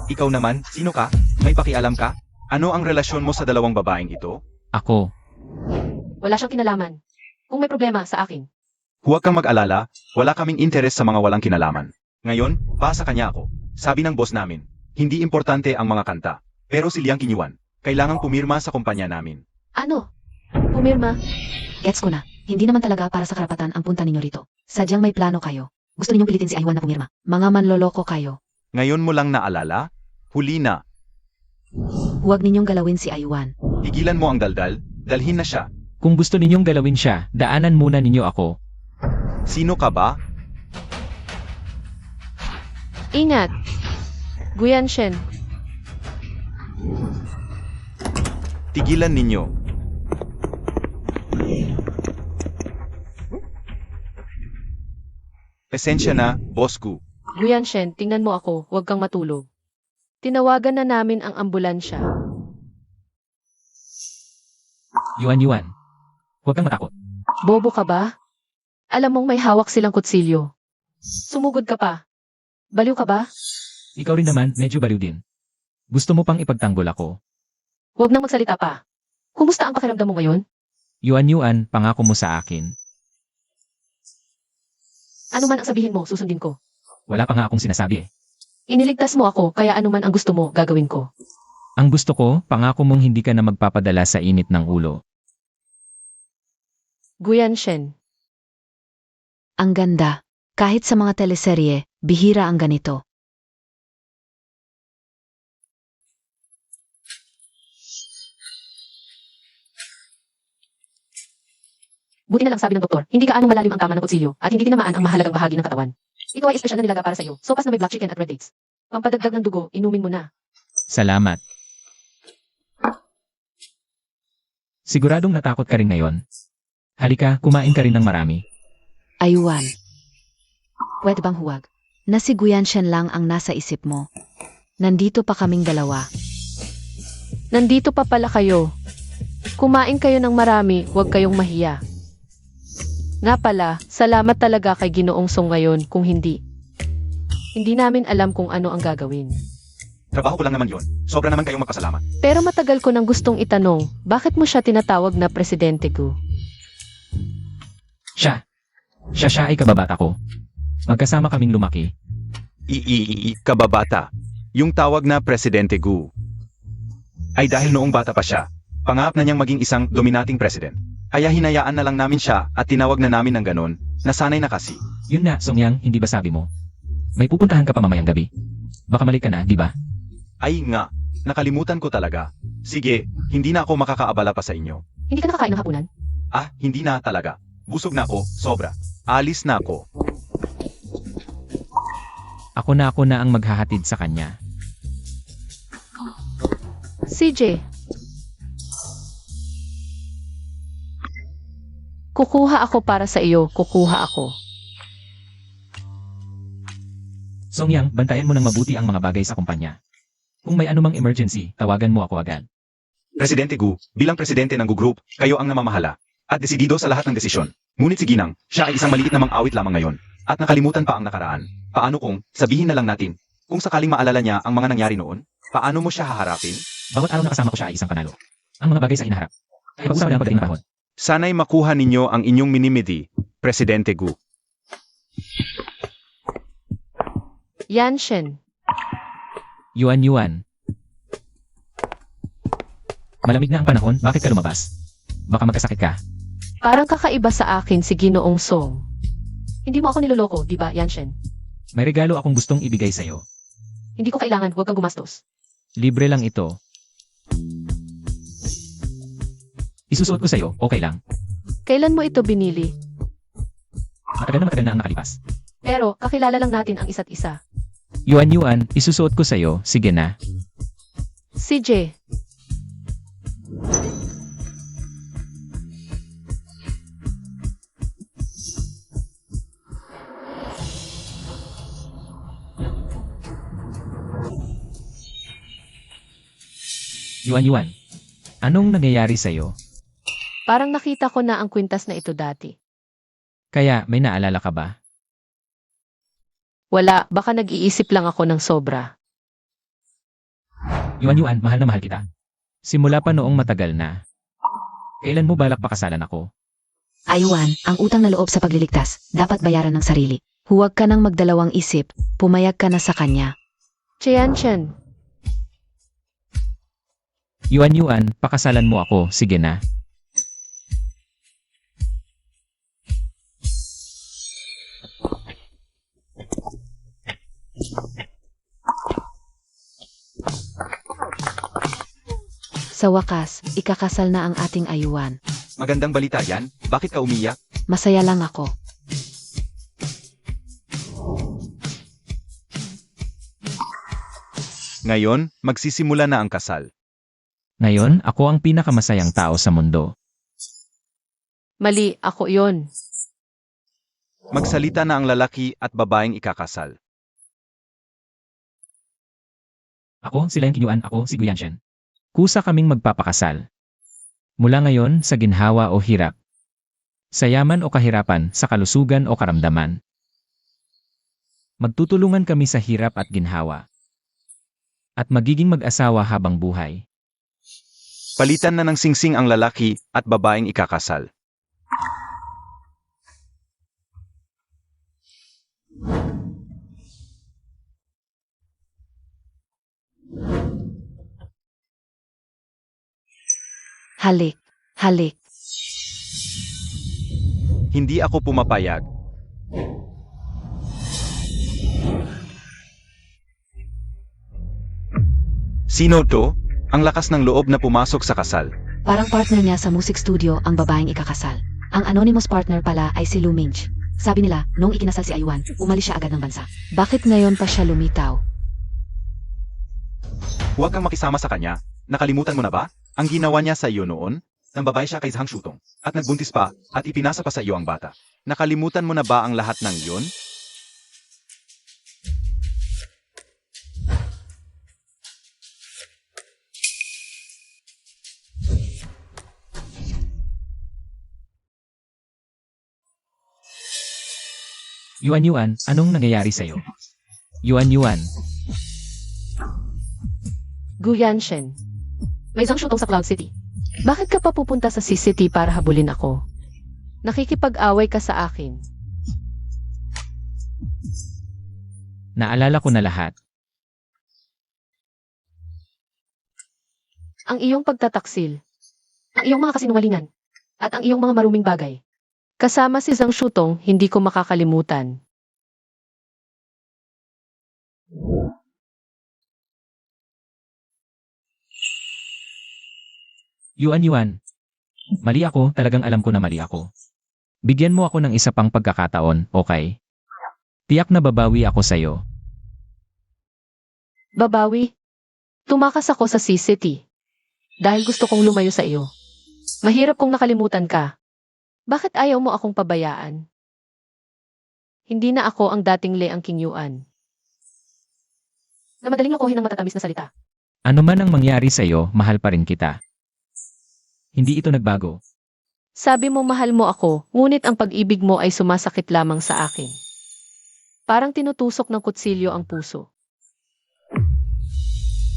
Ikaw naman, sino ka? May pakialam ka? Ano ang relasyon mo sa dalawang babaeng ito? Ako, Wala siyang kinalaman. Kung may problema sa akin. Huwag kang mag-alala, wala kaming interes sa mga walang kinalaman. Ngayon, sa kanya ako. Sabi ng boss namin, hindi importante ang mga kanta. Pero si Liang Kinyuan, kailangang pumirma sa kumpanya namin. Ano? Pumirma? Gets ko na. Hindi naman talaga para sa karapatan ang punta ninyo rito. Sadyang may plano kayo. Gusto ninyong pilitin si Ayuan na pumirma. Mga manloloko kayo. Ngayon mo lang naalala? Huli na. Huwag ninyong galawin si Ayuan. Pigilan mo ang daldal, dalhin na siya. kung gusto ninyong galawin siya, daanan muna ninyo ako. Sino ka ba? Ingat. Guyanshen. Tigilan ninyo. Pasensya na, boss ko. Guyanshen, tingnan mo ako, huwag kang matulog. Tinawagan na namin ang ambulansya. Yuan. Huwag kang matakot. Bobo ka ba? Alam mong may hawak silang kutsilyo. Sumugod ka pa. Baliw ka ba? Ikaw rin naman, medyo baliw din. Gusto mo pang ipagtanggol ako? Huwag nang magsalita pa. Kumusta ang pakiramdam mo ngayon? Yuan, pangako mo sa akin. Ano man ang sabihin mo, susundin ko. Wala pa nga akong sinasabi eh. Iniligtas mo ako, kaya ano man ang gusto mo, gagawin ko. Ang gusto ko, pangako mong hindi ka na magpapadala sa init ng ulo. Guyanshen. Ang ganda. Kahit sa mga teleserye, bihira ang ganito. Buti na lang sabi ng doktor, hindi ka anong malalim ang tama ng kutsilyo at hindi tinamaan ang mahalagang bahagi ng katawan. Ito ay espesyal na nilaga para sa iyo, sopas na may black chicken at red dates. Pampadagdag ng dugo, inumin mo na. Salamat. Siguradong natakot ka rin ngayon. Halika, kumain ka rin ng marami. Ayuan. Pwede bang huwag? Nasiguyan siya lang ang nasa isip mo. Nandito pa kaming dalawa. Nandito pa pala kayo. Kumain kayo ng marami, huwag kayong mahiya. Nga pala, salamat talaga kay Ginoong Song ngayon kung hindi. Hindi namin alam kung ano ang gagawin. Trabaho ko lang naman yon. Sobra naman kayong magpasalamat. Pero matagal ko nang gustong itanong, bakit mo siya tinatawag na presidente ko? Siya ay kababata ko. Magkasama kaming lumaki. Kababata. Yung tawag na Presidente Gu. Ay dahil noong bata pa siya, pangarap na niyang maging isang dominating president. Kaya hinayaan na lang namin siya at tinawag na namin ng ganon, nasanay na kasi. Yun na, Songyang, hindi ba sabi mo? May pupuntahan ka pa mamayang gabi. Baka mali ka na, di ba? Ay nga, nakalimutan ko talaga. Sige, hindi na ako makakaabala pa sa inyo. Hindi ka nakakain ng hapunan? Ah, hindi na talaga. Busog na ako, sobra. Alis na ako. Ako na ang maghahatid sa kanya. CJ. Kukuha ako para sa iyo, kukuha ako. Songyang, bantayan mo ng mabuti ang mga bagay sa kumpanya. Kung may anumang emergency, tawagan mo ako agad. Presidente Gu, bilang presidente ng Gu Group, kayo ang namamahala. At desidido sa lahat ng desisyon. Ngunit si Ginang, siya ay isang maliit na mang-awit lamang ngayon. At nakalimutan pa ang nakaraan. Paano kung, sabihin na lang natin, kung sakaling maalala niya ang mga nangyari noon, paano mo siya haharapin? Bawat araw na kasama ko siya ay isang panalo. Ang mga bagay sa hinaharap. Ay pag-usapan lang pagdating ng panahon. Sana'y makuha ninyo ang inyong minimidi, Presidente Gu. Yanshin. Yuan. Malamig na ang panahon, bakit ka lumabas? Baka magkasakit ka. Parang kakaiba sa akin si Ginoong Song. Hindi mo ako niloloko, di ba, Yanshin? May regalo akong gustong ibigay sa'yo. Hindi ko kailangan, huwag kang gumastos. Libre lang ito. Isusuot ko sa'yo, okay lang. Kailan mo ito binili? Matagal na ang nakalipas. Pero, kakilala lang natin ang isa't isa. Yuan, isusuot ko sa'yo, sige na. CJ. Yuan, anong nangyayari sa'yo? Parang nakita ko na ang kwintas na ito dati. Kaya, may naalala ka ba? Wala, baka nag-iisip lang ako ng sobra. Yuan, mahal na mahal kita. Simula pa noong matagal na. Kailan mo balak pakasalan ako? Aywan, ang utang na loob sa pagliligtas, dapat bayaran ng sarili. Huwag ka nang magdalawang isip, pumayag ka na sa kanya. Yanshin. Yuan, pakasalan mo ako, sige na. Sa wakas, ikakasal na ang ating ayuan. Magandang balita yan, bakit ka umiyak? Masaya lang ako. Ngayon, magsisimula na ang kasal. Ngayon, ako ang pinakamasayang tao sa mundo. Mali, ako yon. Magsalita na ang lalaki at babaeng ikakasal. Ako, sila yung Yuan, ako si Guyanshen. Kusa kaming magpapakasal. Mula ngayon, sa ginhawa o hirap. Sa yaman o kahirapan, sa kalusugan o karamdaman. Magtutulungan kami sa hirap at ginhawa. At magiging mag-asawa habang buhay. Palitan na ng singsing ang lalaki at babaeng ikakasal. Halik. Hindi ako pumapayag. Sino to? Ang lakas ng loob na pumasok sa kasal. Parang partner niya sa music studio ang babaeng ikakasal. Ang anonymous partner pala ay si Luminge. Sabi nila, nung ikinasal si Aywan, umalis siya agad ng bansa. Bakit ngayon pa siya lumitaw? Huwag kang makisama sa kanya. Nakalimutan mo na ba? Ang ginawa niya sa iyo noon? Nang babae siya kay Zhang Shutong. At nagbuntis pa, at ipinasa pa sa iyo ang bata. Nakalimutan mo na ba ang lahat ng iyon? Yuan, anong nangyayari sa'yo? Yuan. Guyanshin. May isang shutong sa Cloud City. Bakit ka pa pupunta sa C-City para habulin ako? Nakikipag-away ka sa akin. Naalala ko na lahat. Ang iyong pagtataksil, ang iyong mga kasinungalingan, at ang iyong mga maruming bagay. Kasama si Zhang Shutong, hindi ko makakalimutan. Yuan. Mali ako, talagang alam ko na mali ako. Bigyan mo ako ng isa pang pagkakataon, okay? Tiyak na babawi ako sa'yo. Babawi. Tumakas ako sa C-City. Dahil gusto kong lumayo sa iyo. Mahirap kung nakalimutan ka. Bakit ayaw mo akong pabayaan? Hindi na ako ang dating Leang King Yuan. Na madaling lokohin ng matatamis na salita. Ano man ang mangyari sa'yo, mahal pa rin kita. Hindi ito nagbago. Sabi mo mahal mo ako, ngunit ang pag-ibig mo ay sumasakit lamang sa akin. Parang tinutusok ng kutsilyo ang puso.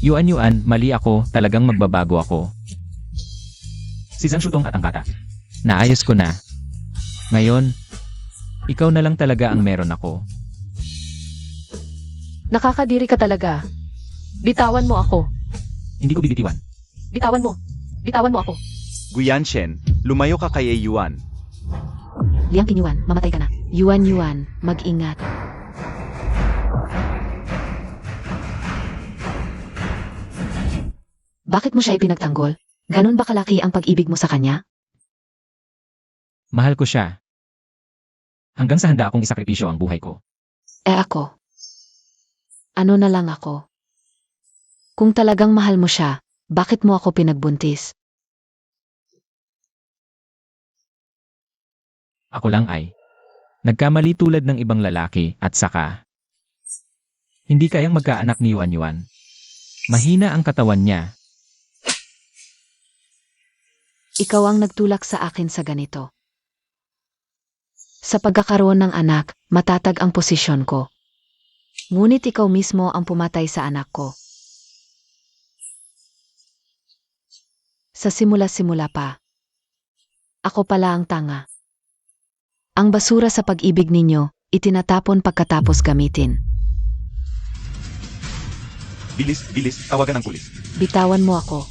Yuan, mali ako, talagang magbabago ako. Si Zhang Shutong at ang bata. Naayos ko na. Ngayon, ikaw na lang talaga ang meron ako. Nakakadiri ka talaga. Bitawan mo ako. Hindi ko bibitiwan. Bitawan mo. Bitawan mo ako. Guyanshen, lumayo ka kay Yuan. Liang King Yuan, mamatay ka na. Yuan, mag-ingat. Bakit mo siya ipinagtanggol? Ganon ba kalaki ang pag-ibig mo sa kanya? Mahal ko siya. Hanggang sa handa akong isakripisyo ang buhay ko. Ako? Ano na lang ako? Kung talagang mahal mo siya, bakit mo ako pinagbuntis? Ako lang ay nagkamali tulad ng ibang lalaki at saka hindi kayang magkaanak ni Yuan. Mahina ang katawan niya. Ikaw ang nagtulak sa akin sa ganito. Sa pagkakaroon ng anak, matatag ang posisyon ko. Ngunit ikaw mismo ang pumatay sa anak ko. Sa simula-simula pa. Ako pala ang tanga. Ang basura sa pag-ibig ninyo, itinatapon pagkatapos gamitin. Bilis, tawagan ang pulis. Bitawan mo ako.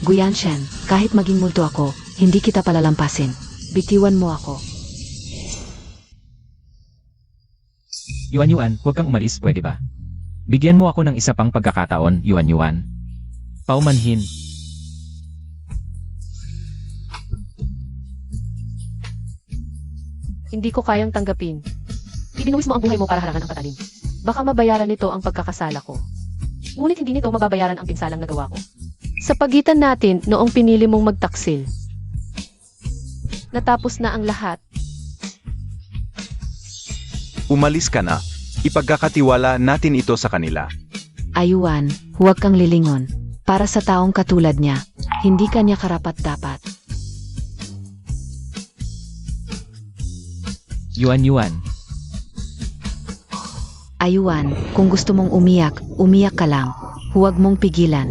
Guyanshen, kahit maging multo ako, hindi kita palalampasin. Bitiwan mo ako. Yuan, huwag kang umalis, pwede ba? Bigyan mo ako ng isa pang pagkakataon, Yuan. Paumanhin. Hindi ko kayang tanggapin. Ibinuwis mo ang buhay mo para harangan ang patalim. Baka mabayaran nito ang pagkakasala ko. Ngunit hindi nito mababayaran ang pinsalang nagawa ko. Sa pagitan natin noong pinili mong magtaksil. Natapos na ang lahat. Umalis ka na. Ipagkakatiwala natin ito sa kanila. Ayuan, huwag kang lilingon. Para sa taong katulad niya, hindi kanya karapat-dapat. Yuan. Ayuan, kung gusto mong umiyak, umiyak ka lang. Huwag mong pigilan.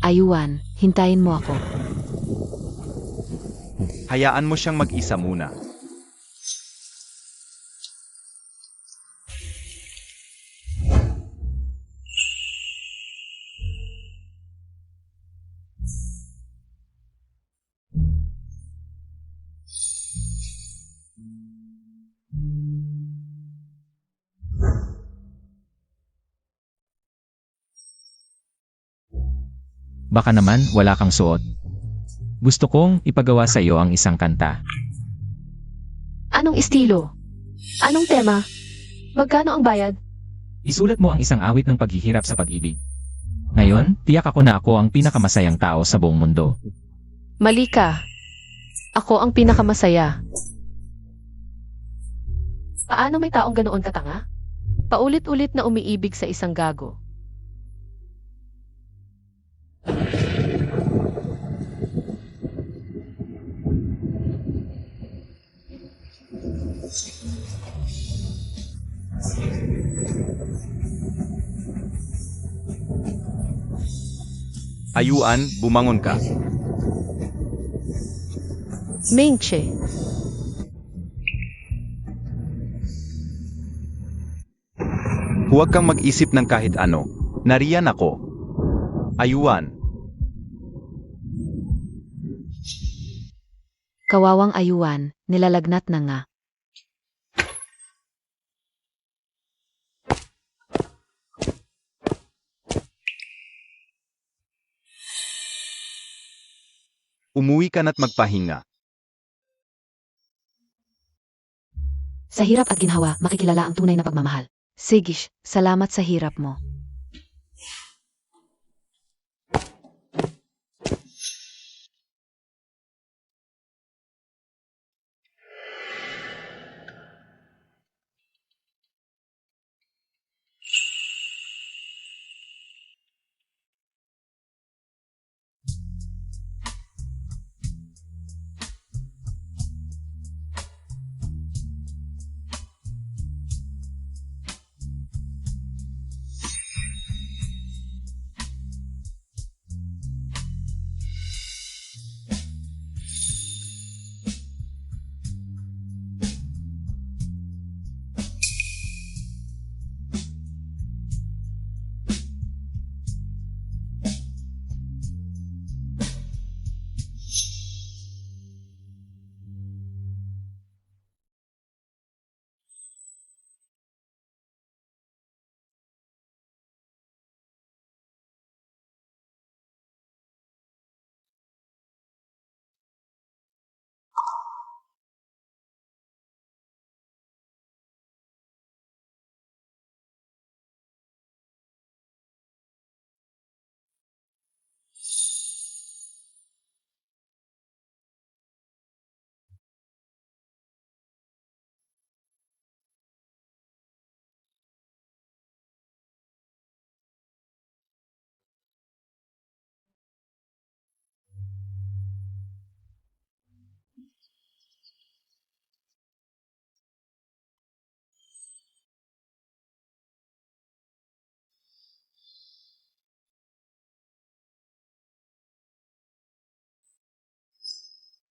Ayuan, hintayin mo ako. Hayaan mo siyang mag-isa muna. Baka naman wala kang suot. Gusto kong ipagawa sa iyo ang isang kanta. Anong estilo? Anong tema? Magkano ang bayad? Isulat mo ang isang awit ng paghihirap sa pag-ibig. Ngayon, tiyak ako na ako ang pinakamasayang tao sa buong mundo. Mali ka. Ako ang pinakamasaya. Paano may taong ganoon katanga? Paulit-ulit na umiibig sa isang gago. Ayuan, bumangon ka. Mingche. Huwag kang mag-isip ng kahit ano. Nariyan ako. Ayuan. Kawawang Ayuan, nilalagnat na nga. Umuwi ka na't magpahinga. Sa hirap at ginhawa, makikilala ang tunay na pagmamahal. Sigish, salamat sa hirap mo.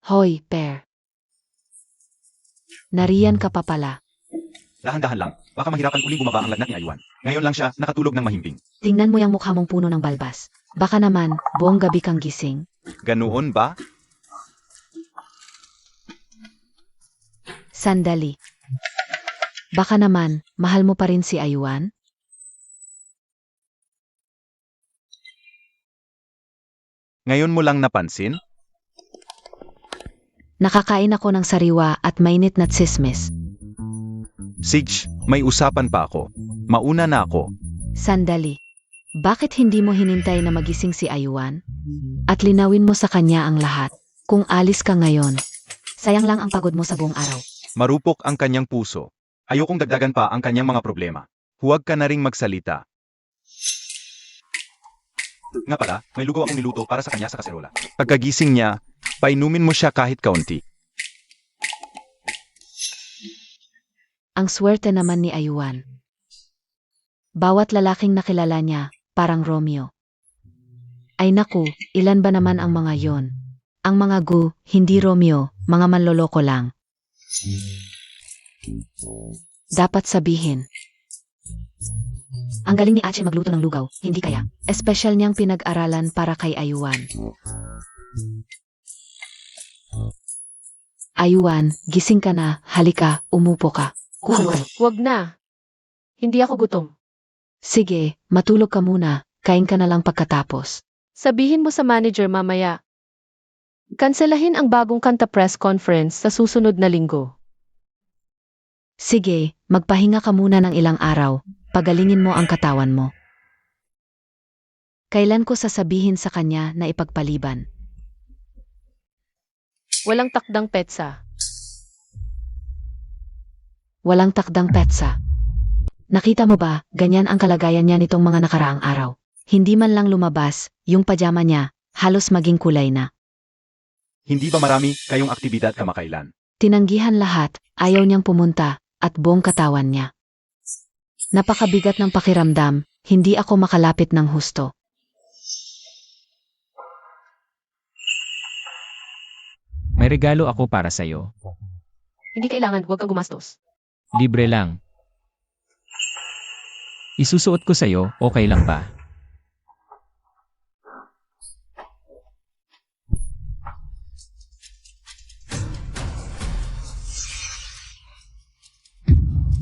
Hoy, Per. Nariyan ka pa pala. Dahan-dahan lang. Baka mahirapan uling bumaba ang lagnat ni Ayuan. Ngayon lang siya nakatulog ng mahimbing. Tingnan mo yung mukha mong puno ng balbas. Baka naman, buong gabi kang gising. Ganoon ba? Sandali. Baka naman, mahal mo pa rin si Ayuan? Ngayon mo lang napansin? Nakakain ako ng sariwa at mainit na tsismis. Sige, may usapan pa ako. Mauna na ako. Sandali. Bakit hindi mo hinintay na magising si Ayuan? At linawin mo sa kanya ang lahat. Kung alis ka ngayon, sayang lang ang pagod mo sa buong araw. Marupok ang kanyang puso. Ayokong dagdagan pa ang kanyang mga problema. Huwag ka na ring magsalita. Nga pala, may lugaw akong niluto para sa kanya sa kaserola. Pagkagising niya, painumin mo siya kahit kaunti. Ang swerte naman ni Ayuan. Bawat lalaking nakilala niya, parang Romeo. Ay naku, ilan ba naman ang mga yon? Ang mga hindi Romeo, mga manloloko lang. Dapat sabihin. Ang galing ni Ache magluto ng lugaw, hindi kaya? Espesyal niyang pinag-aralan para kay Ayuan. Ayuan, gising ka na, halika, umupo ka. Huwag na. Hindi ako gutom. Sige, matulog ka muna, kain ka na lang pagkatapos. Sabihin mo sa manager mamaya. Kanselahin ang bagong kanta press conference sa susunod na linggo. Sige, magpahinga ka muna ng ilang araw, pagalingin mo ang katawan mo. Kailan ko sasabihin sa kanya na ipagpaliban? Walang takdang petsa. Walang takdang petsa. Nakita mo ba, ganyan ang kalagayan niya nitong mga nakaraang araw. Hindi man lang lumabas, yung pajama niya, halos maging kulay na. Hindi ba marami kayong aktibidad kamakailan? Tinanggihan lahat, ayaw niyang pumunta, at buong katawan niya. Napakabigat ng pakiramdam, hindi ako makalapit ng husto. May regalo ako para sa'yo. Hindi kailangan, huwag kang gumastos. Libre lang. Isusuot ko sa'yo, okay lang ba?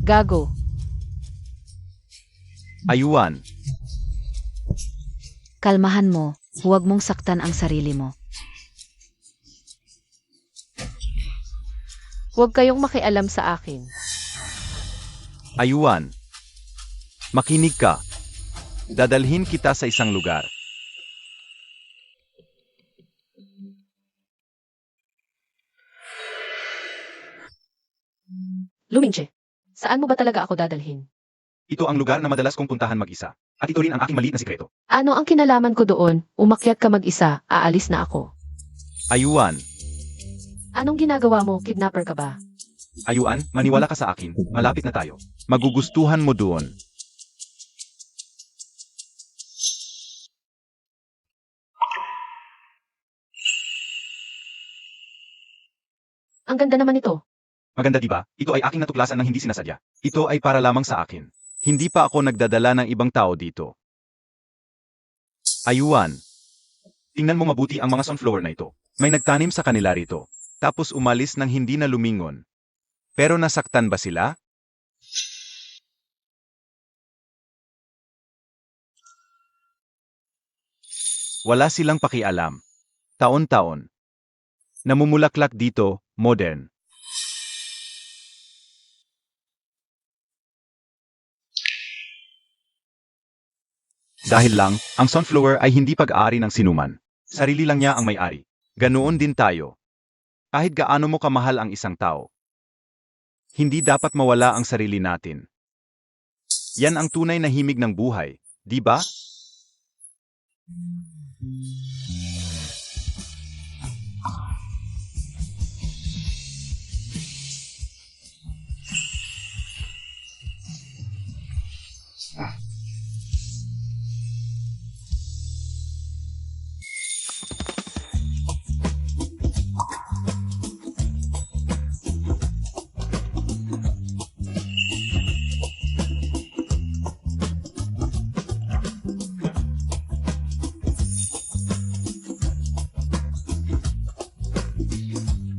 Gago. Ayuan. Kalmahan mo, huwag mong saktan ang sarili mo. Huwag kayong makialam sa akin. Ayuan. Makinig ka. Dadalhin kita sa isang lugar. Luminche. Saan mo ba talaga ako dadalhin? Ito ang lugar na madalas kong puntahan mag-isa. At ito rin ang aking maliit na sikreto. Ano ang kinalaman ko doon? Umakyat ka mag-isa, aalis na ako. Ayuan. Anong ginagawa mo? Kidnapper ka ba? Ayuan, maniwala ka sa akin. Malapit na tayo. Magugustuhan mo doon. Ang ganda naman ito. Maganda di ba? Ito ay aking natuklasan ng hindi sinasadya. Ito ay para lamang sa akin. Hindi pa ako nagdadala ng ibang tao dito. Ayuan. Tingnan mo mabuti ang mga sunflower na ito. May nagtanim sa kanila rito. Tapos umalis nang hindi na lumingon. Pero nasaktan ba sila? Wala silang pakialam. Taon-taon. Namumulaklak dito, modern. Dahil lang, ang sunflower ay hindi pag-aari ng sinuman. Sarili lang niya ang may-ari. Ganoon din tayo. Kahit gaano mo kamahal ang isang tao. Hindi dapat mawala ang sarili natin. Yan ang tunay na himig ng buhay, di ba?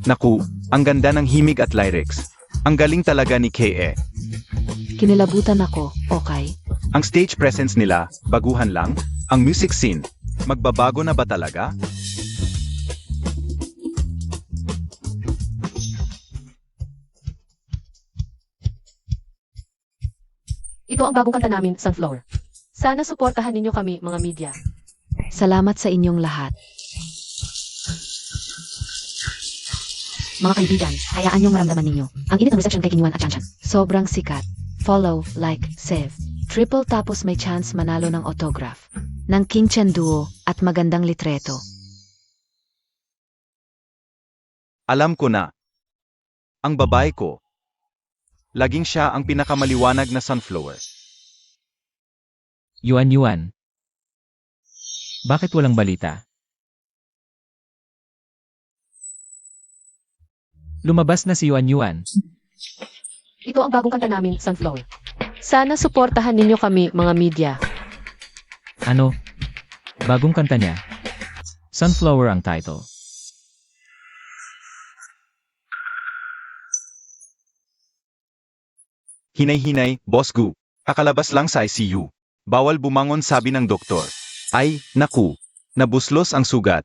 Naku, ang ganda ng himig at lyrics. Ang galing talaga ni K.E. Kinilabutan ako, okay? Ang stage presence nila, baguhan lang. Ang music scene, magbabago na ba talaga? Ito ang bagong kanta namin, Sunflower. Sana suportahan ninyo kami, mga media. Salamat sa inyong lahat. Mga kaibigan, hayaan niyong maramdaman ninyo. Ang init ng reception kay Kinyuan at Chanchan. Sobrang sikat. Follow, like, save. Triple tapos may chance manalo ng autograph. Ng Kinchan Duo at magandang litreto. Alam ko na. Ang babae ko. Laging siya ang pinakamaliwanag na sunflower. Yuan. Bakit walang balita? Lumabas na si Yuan. Ito ang bagong kanta namin, Sunflower. Sana suportahan ninyo kami, mga media. Ano? Bagong kanta niya. Sunflower ang title. Hinay-hinay, Boss Gu. Kakalabas lang sa ICU. Bawal bumangon sabi ng doktor. Ay, naku. Nabuslos ang sugat.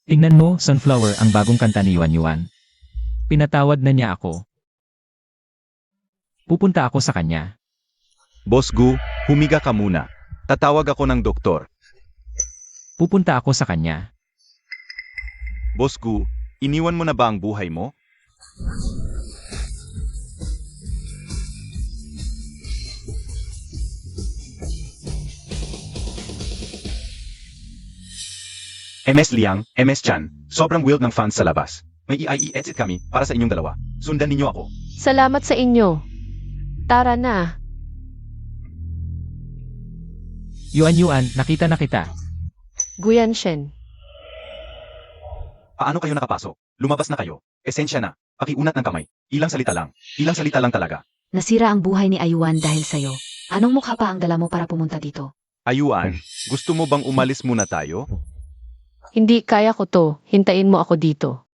Tingnan mo, Sunflower, ang bagong kanta ni Yuan. Pinatawad na niya ako. Pupunta ako sa kanya. Boss Gu, humiga ka muna. Tatawag ako ng doktor. Pupunta ako sa kanya. Boss Gu, iniwan mo na ba ang buhay mo? MS Liang, MS Chan, sobrang wild ng fans sa labas. May i-exit kami para sa inyong dalawa. Sundan ninyo ako. Salamat sa inyo. Tara na. Yuan, nakita na kita. Guyan Shen. Paano kayo nakapasok? Lumabas na kayo. Esensya na. Pakiunat ng kamay. Ilang salita lang. Ilang salita lang talaga. Nasira ang buhay ni Ayuan dahil sa'yo. Anong mukha pa ang dala mo para pumunta dito? Ayuan, gusto mo bang umalis muna tayo? Hindi, kaya ko to. Hintayin mo ako dito.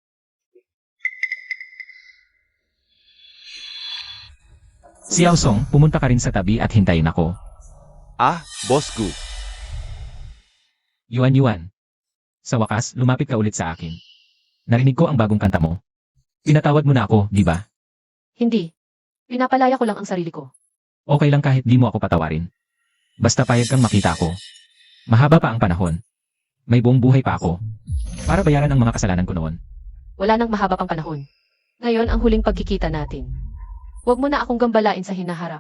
Si Yao Song, pumunta ka rin sa tabi at hintayin ako. Ah, Boss Gu. Yuan. Sa wakas, lumapit ka ulit sa akin. Narinig ko ang bagong kanta mo. Pinatawad mo na ako, di ba? Hindi. Pinapalaya ko lang ang sarili ko. Okay lang kahit di mo ako patawarin. Basta payag kang makita ako. Mahaba pa ang panahon. May buong buhay pa ako. Para bayaran ang mga kasalanan ko noon. Wala nang mahaba pang panahon. Ngayon ang huling pagkikita natin. Huwag mo na akong gambalain sa hinaharap.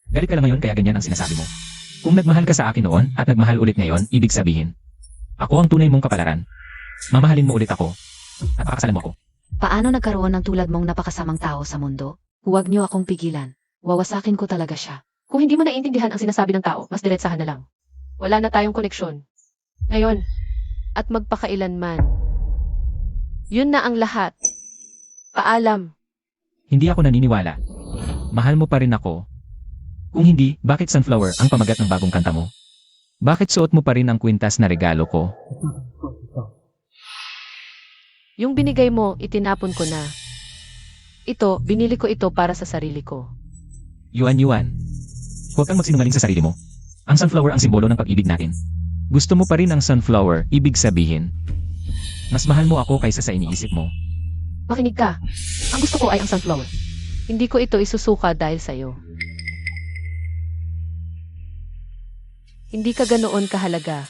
Galit ka lang ngayon kaya ganyan ang sinasabi mo. Kung nagmahal ka sa akin noon at nagmahal ulit ngayon, ibig sabihin, ako ang tunay mong kapalaran. Mamahalin mo ulit ako. At pakasalan mo ako. Paano nagkaroon ng tulad mong napakasamang tao sa mundo? Huwag niyo akong pigilan. Wawasakin ko talaga siya. Kung hindi mo naiintindihan ang sinasabi ng tao, mas diretsahan na lang. Wala na tayong koneksyon. Ngayon, at magpakailanman. Yun na ang lahat. Paalam. Hindi ako naniniwala. Mahal mo pa rin ako. Kung hindi, bakit sunflower ang pamagat ng bagong kanta mo? Bakit suot mo pa rin ang kwintas na regalo ko? Yung binigay mo, itinapon ko na. Ito, binili ko ito para sa sarili ko. Yuan. Huwag kang magsinungaling sa sarili mo. Ang sunflower ang simbolo ng pag-ibig natin. Gusto mo pa rin ang sunflower, ibig sabihin. Mas mahal mo ako kaysa sa iniisip mo. Makinig ka. Ang gusto ko ay ang sunflower. Hindi ko ito isusuka dahil sa'yo. Hindi ka ganoon kahalaga.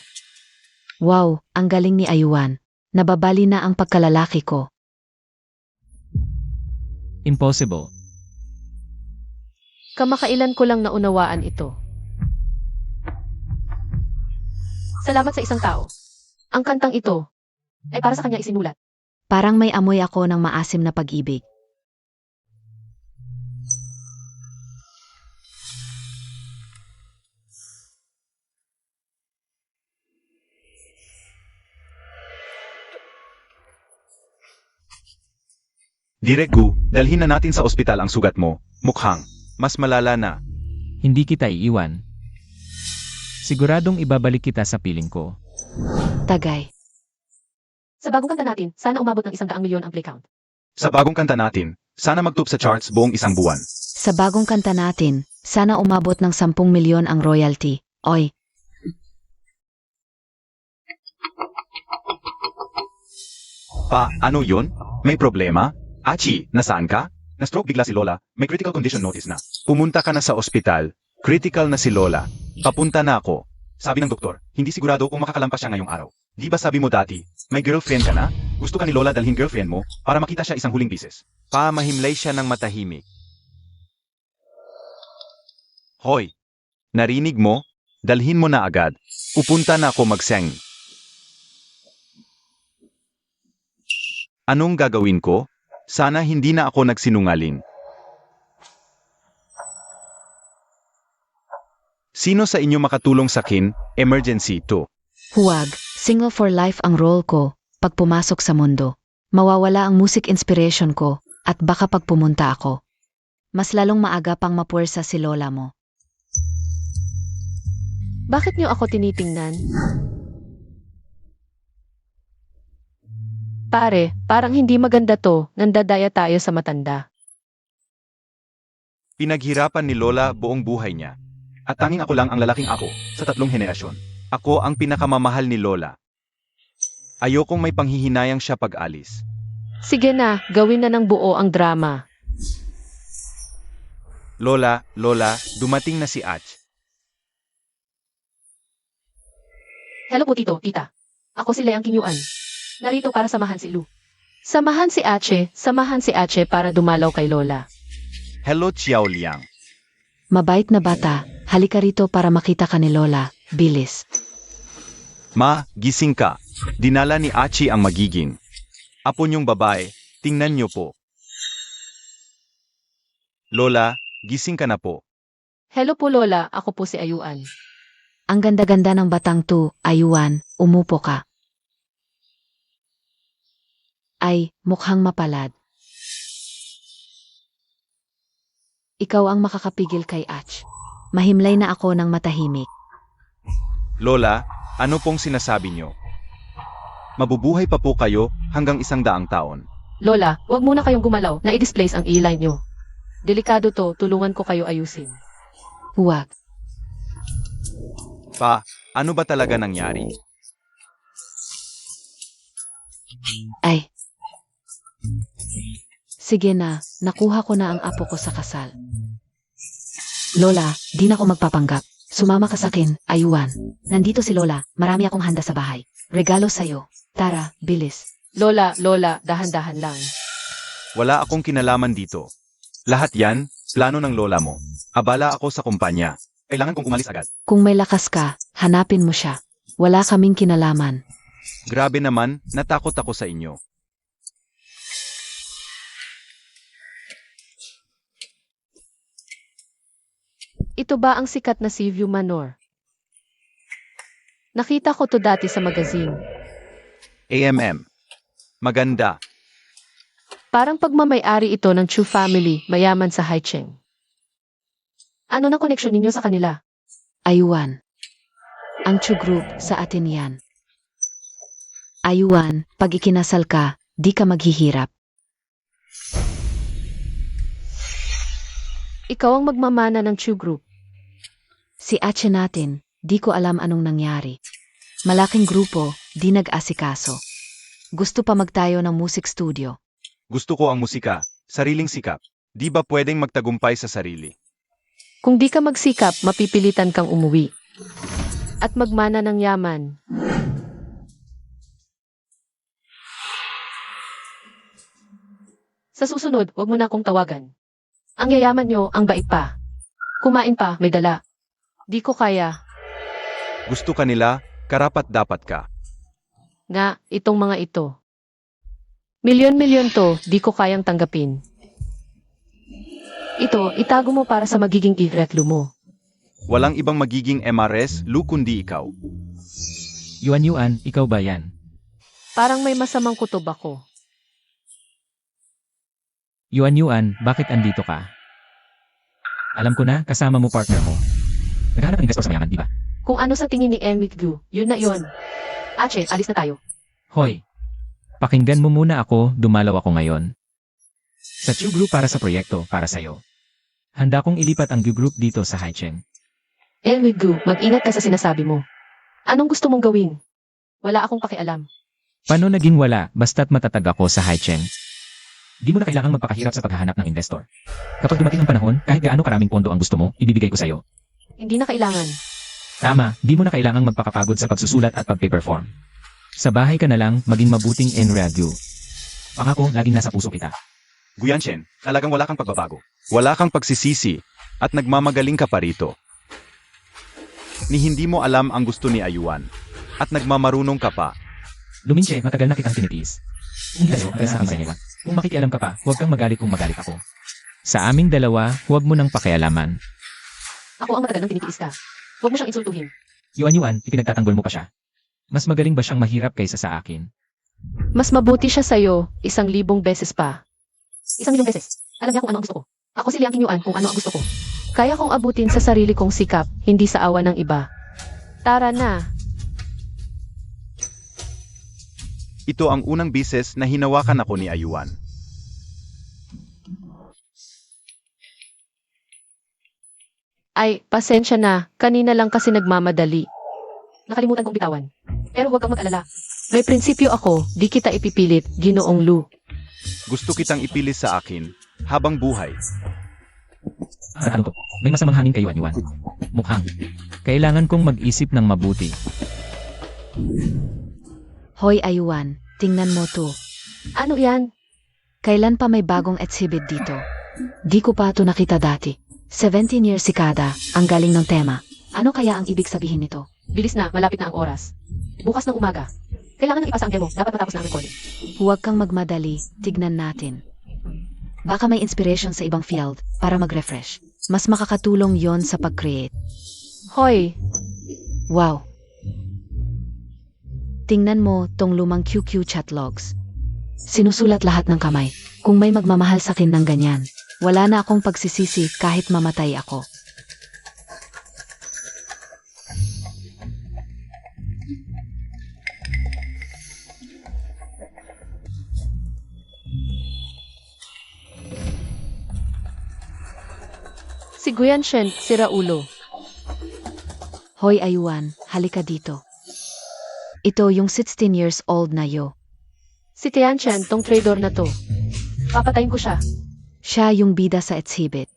Wow, ang galing ni Ayuan. Nababali na ang pagkalalaki ko. Impossible. Kamakailan ko lang naunawaan ito. Salamat sa isang tao. Ang kantang ito ay para sa kanya isinulat. Parang may amoy ako ng maasim na pag-ibig. Direk Gu, dalhin na natin sa ospital ang sugat mo. Mukhang, mas malala na. Hindi kita iiwan. Siguradong ibabalik kita sa piling ko. Tagay. Sa bagong kanta natin, sana umabot ng 100 milyon ang play count. Sa bagong kanta natin, sana magtop sa charts buong isang buwan. Sa bagong kanta natin, sana umabot ng 10 milyon ang royalty. Oy, Ano yun? May problema? Achi, nasaan ka? Na-stroke bigla si Lola, may critical condition notice na. Pumunta ka na sa ospital. Critical na si Lola. Papunta na ako. Sabi ng doktor, hindi sigurado kung makakalampas siya ngayong araw. Di ba sabi mo dati, may girlfriend ka na? Gusto ka ni Lola dalhin girlfriend mo para makita siya isang huling bises. Mahimlay siya ng matahimik. Hoy, narinig mo? Dalhin mo na agad. Pupunta na ako magseng. Anong gagawin ko? Sana hindi na ako nagsinungaling. Sino sa inyo makatulong sa akin? Emergency 2. huwag. Single for life ang role ko pag pumasok sa mundo. Mawawala ang music inspiration ko at baka pag pumunta ako. Mas lalong maaga pang mapuwersa si lola mo. Bakit niyo ako tinitingnan? Pare, parang hindi maganda to, nandadaya tayo sa matanda. Pinaghirapan ni Lola buong buhay niya. At tanging ako lang ang lalaking ako sa 3 henerasyon. Ako ang pinakamamahal ni Lola. Ayokong may panghihinayang siya pag-alis. Sige na, gawin na ng buo ang drama. Lola, dumating na si Ach. Hello po tito, tita. Ako si Leang Kinyuan. Narito para samahan si Lu. Samahan si Ache para dumalaw kay Lola. Hello, Xiao Liang. Mabait na bata, halika rito para makita ka ni lola. Bilis. Ma, gising ka. Dinala ni Achi ang magiging apo niyong babae. Tingnan niyo po. Lola, gising ka na po. Hello po Lola, ako po si Ayuan. Ang ganda-ganda ng batang to, Ayuan, umupo ka. Ay, mukhang mapalad. Ikaw ang makakapigil kay Ach. Mahimlay na ako ng matahimik. Lola, ano pong sinasabi niyo? Mabubuhay pa po kayo hanggang 100 taon. Lola, huwag muna kayong gumalaw na i-displace ang ilay nyo. Delikado to, tulungan ko kayo ayusin. Huwag. Pa, ano ba talaga nangyari? Ay. Sige na, nakuha ko na ang apo ko sa kasal. Lola, di na ako magpapanggap. Sumama ka sa akin, Ayuan. Nandito si Lola, marami akong handa sa bahay. Regalo sa'yo. Tara, bilis. Lola, dahan-dahan lang. Wala akong kinalaman dito. Lahat yan, plano ng lola mo. Abala ako sa kumpanya. Kailangan kong umalis agad. Kung may lakas ka, hanapin mo siya. Wala kaming kinalaman. Grabe naman, natakot ako sa inyo. Ito ba ang sikat na si View Manor? Nakita ko to dati sa magazine. AMM. Maganda. Parang pagmamayari ito ng Chu family, mayaman sa Haicheng. Ano na koneksyon ninyo sa kanila? Ayuan. Ang Chu Group sa atin yan. Ayuan, pag ikinasal ka, di ka maghihirap. Ikaw ang magmamana ng Chu Group. Si Ache natin, di ko alam anong nangyari. Malaking grupo, di nag-asikaso. Gusto pa magtayo ng music studio. Gusto ko ang musika, sariling sikap. Di ba pwedeng magtagumpay sa sarili? Kung di ka magsikap, mapipilitan kang umuwi. At magmana ng yaman. Sa susunod, wag mo na akong tawagan. Ang yayaman nyo, ang bait pa. Kumain pa, may dala. Di ko kaya. Gusto ka nila, karapat dapat ka. Nga, itong mga ito. Milyon-milyon to, di ko kayang tanggapin. Ito, itago mo para sa magiging iretlo mo. Walang ibang magiging MRS, Lu kundi ikaw. Yuan, ikaw ba yan? Parang may masamang kutob ako. Yuan, bakit andito ka? Alam ko na, kasama mo partner mo. Naghahanap ng investor sa mayaman, di ba? Kung ano sa tingin ni Enric Gu, yun na yun. Ache, alis na tayo. Hoy! Pakinggan mo muna ako, dumalaw ako ngayon. Sa Chu Group para sa proyekto, para sa'yo. Handa kong ilipat ang Gu Group dito sa Haicheng. Enric Gu, mag-ingat ka sa sinasabi mo. Anong gusto mong gawin? Wala akong pakialam. Paano naging wala, basta't matatag ako sa Haicheng? Di mo na kailangang magpakahirap sa paghahanap ng investor. Kapag dumating ang panahon, kahit gaano karaming pondo ang gusto mo, ibibigay ko sa'yo. Hindi na kailangan. Tama, di mo na kailangang magpakapagod sa pagsusulat at pagpe-perform. Sa bahay ka na lang, maging mabuting enradyo. Pangako, laging nasa puso kita. Guyanshen, talagang wala kang pagbabago. Wala kang pagsisisi, at nagmamagaling ka pa rito. Ni hindi mo alam ang gusto ni Ayuan, at nagmamarunong ka pa. Luminche, matagal na kitang tinitiis. Kung hindi tayo, sa akin sa Kung makikialam ka pa, huwag kang magalit kung magalit ako. Sa aming dalawa, huwag mo nang pakialaman. Ako ang matagal ng tinitiis ka. Huwag mo siyang insultuhin. Yuan, ipinagtatanggol mo pa siya. Mas magaling ba siyang mahirap kaysa sa akin? Mas mabuti siya sa'yo, 1,000 beses pa. 1,000,000 beses. Alam niya kung ano ang gusto ko. Ako si Liang Yuan kung ano ang gusto ko. Kaya kong abutin sa sarili kong sikap, hindi sa awa ng iba. Tara na. Ito ang unang bises na hinawakan ako ni Ayuan. Ay, pasensya na. Kanina lang kasi nagmamadali. Nakalimutan kong bitawan. Pero huwag kang mag-alala. May prinsipyo ako, di kita ipipilit, Ginoong Lu. Gusto kitang ipilis sa akin, habang buhay. Ano to? May masamang hangin kay Yuan. Mukhang. Kailangan kong mag-isip ng mabuti. Hoy Ayuan, tingnan mo to. Ano yan? Kailan pa may bagong exhibit dito? Di ko pa ito nakita dati. 17 years si Kada, ang galing ng tema. Ano kaya ang ibig sabihin nito? Bilis na, malapit na ang oras. Bukas ng umaga. Kailangan nang ipasa ang demo, dapat matapos na ang recording. Huwag kang magmadali, tignan natin. Baka may inspiration sa ibang field para mag-refresh. Mas makakatulong yon sa pag-create. Hoy, Wow! Tingnan mo tong lumang QQ chat logs. Sinusulat lahat ng kamay. Kung may magmamahal sa akin ng ganyan, wala na akong pagsisisi kahit mamatay ako. Si Guyanshen, si Raulo. Hoy Ayuan, halika dito. Ito yung 16 years old na yo. Si Tianchen, tong trader na to. Papatayin ko siya. Siya yung bida sa exhibit.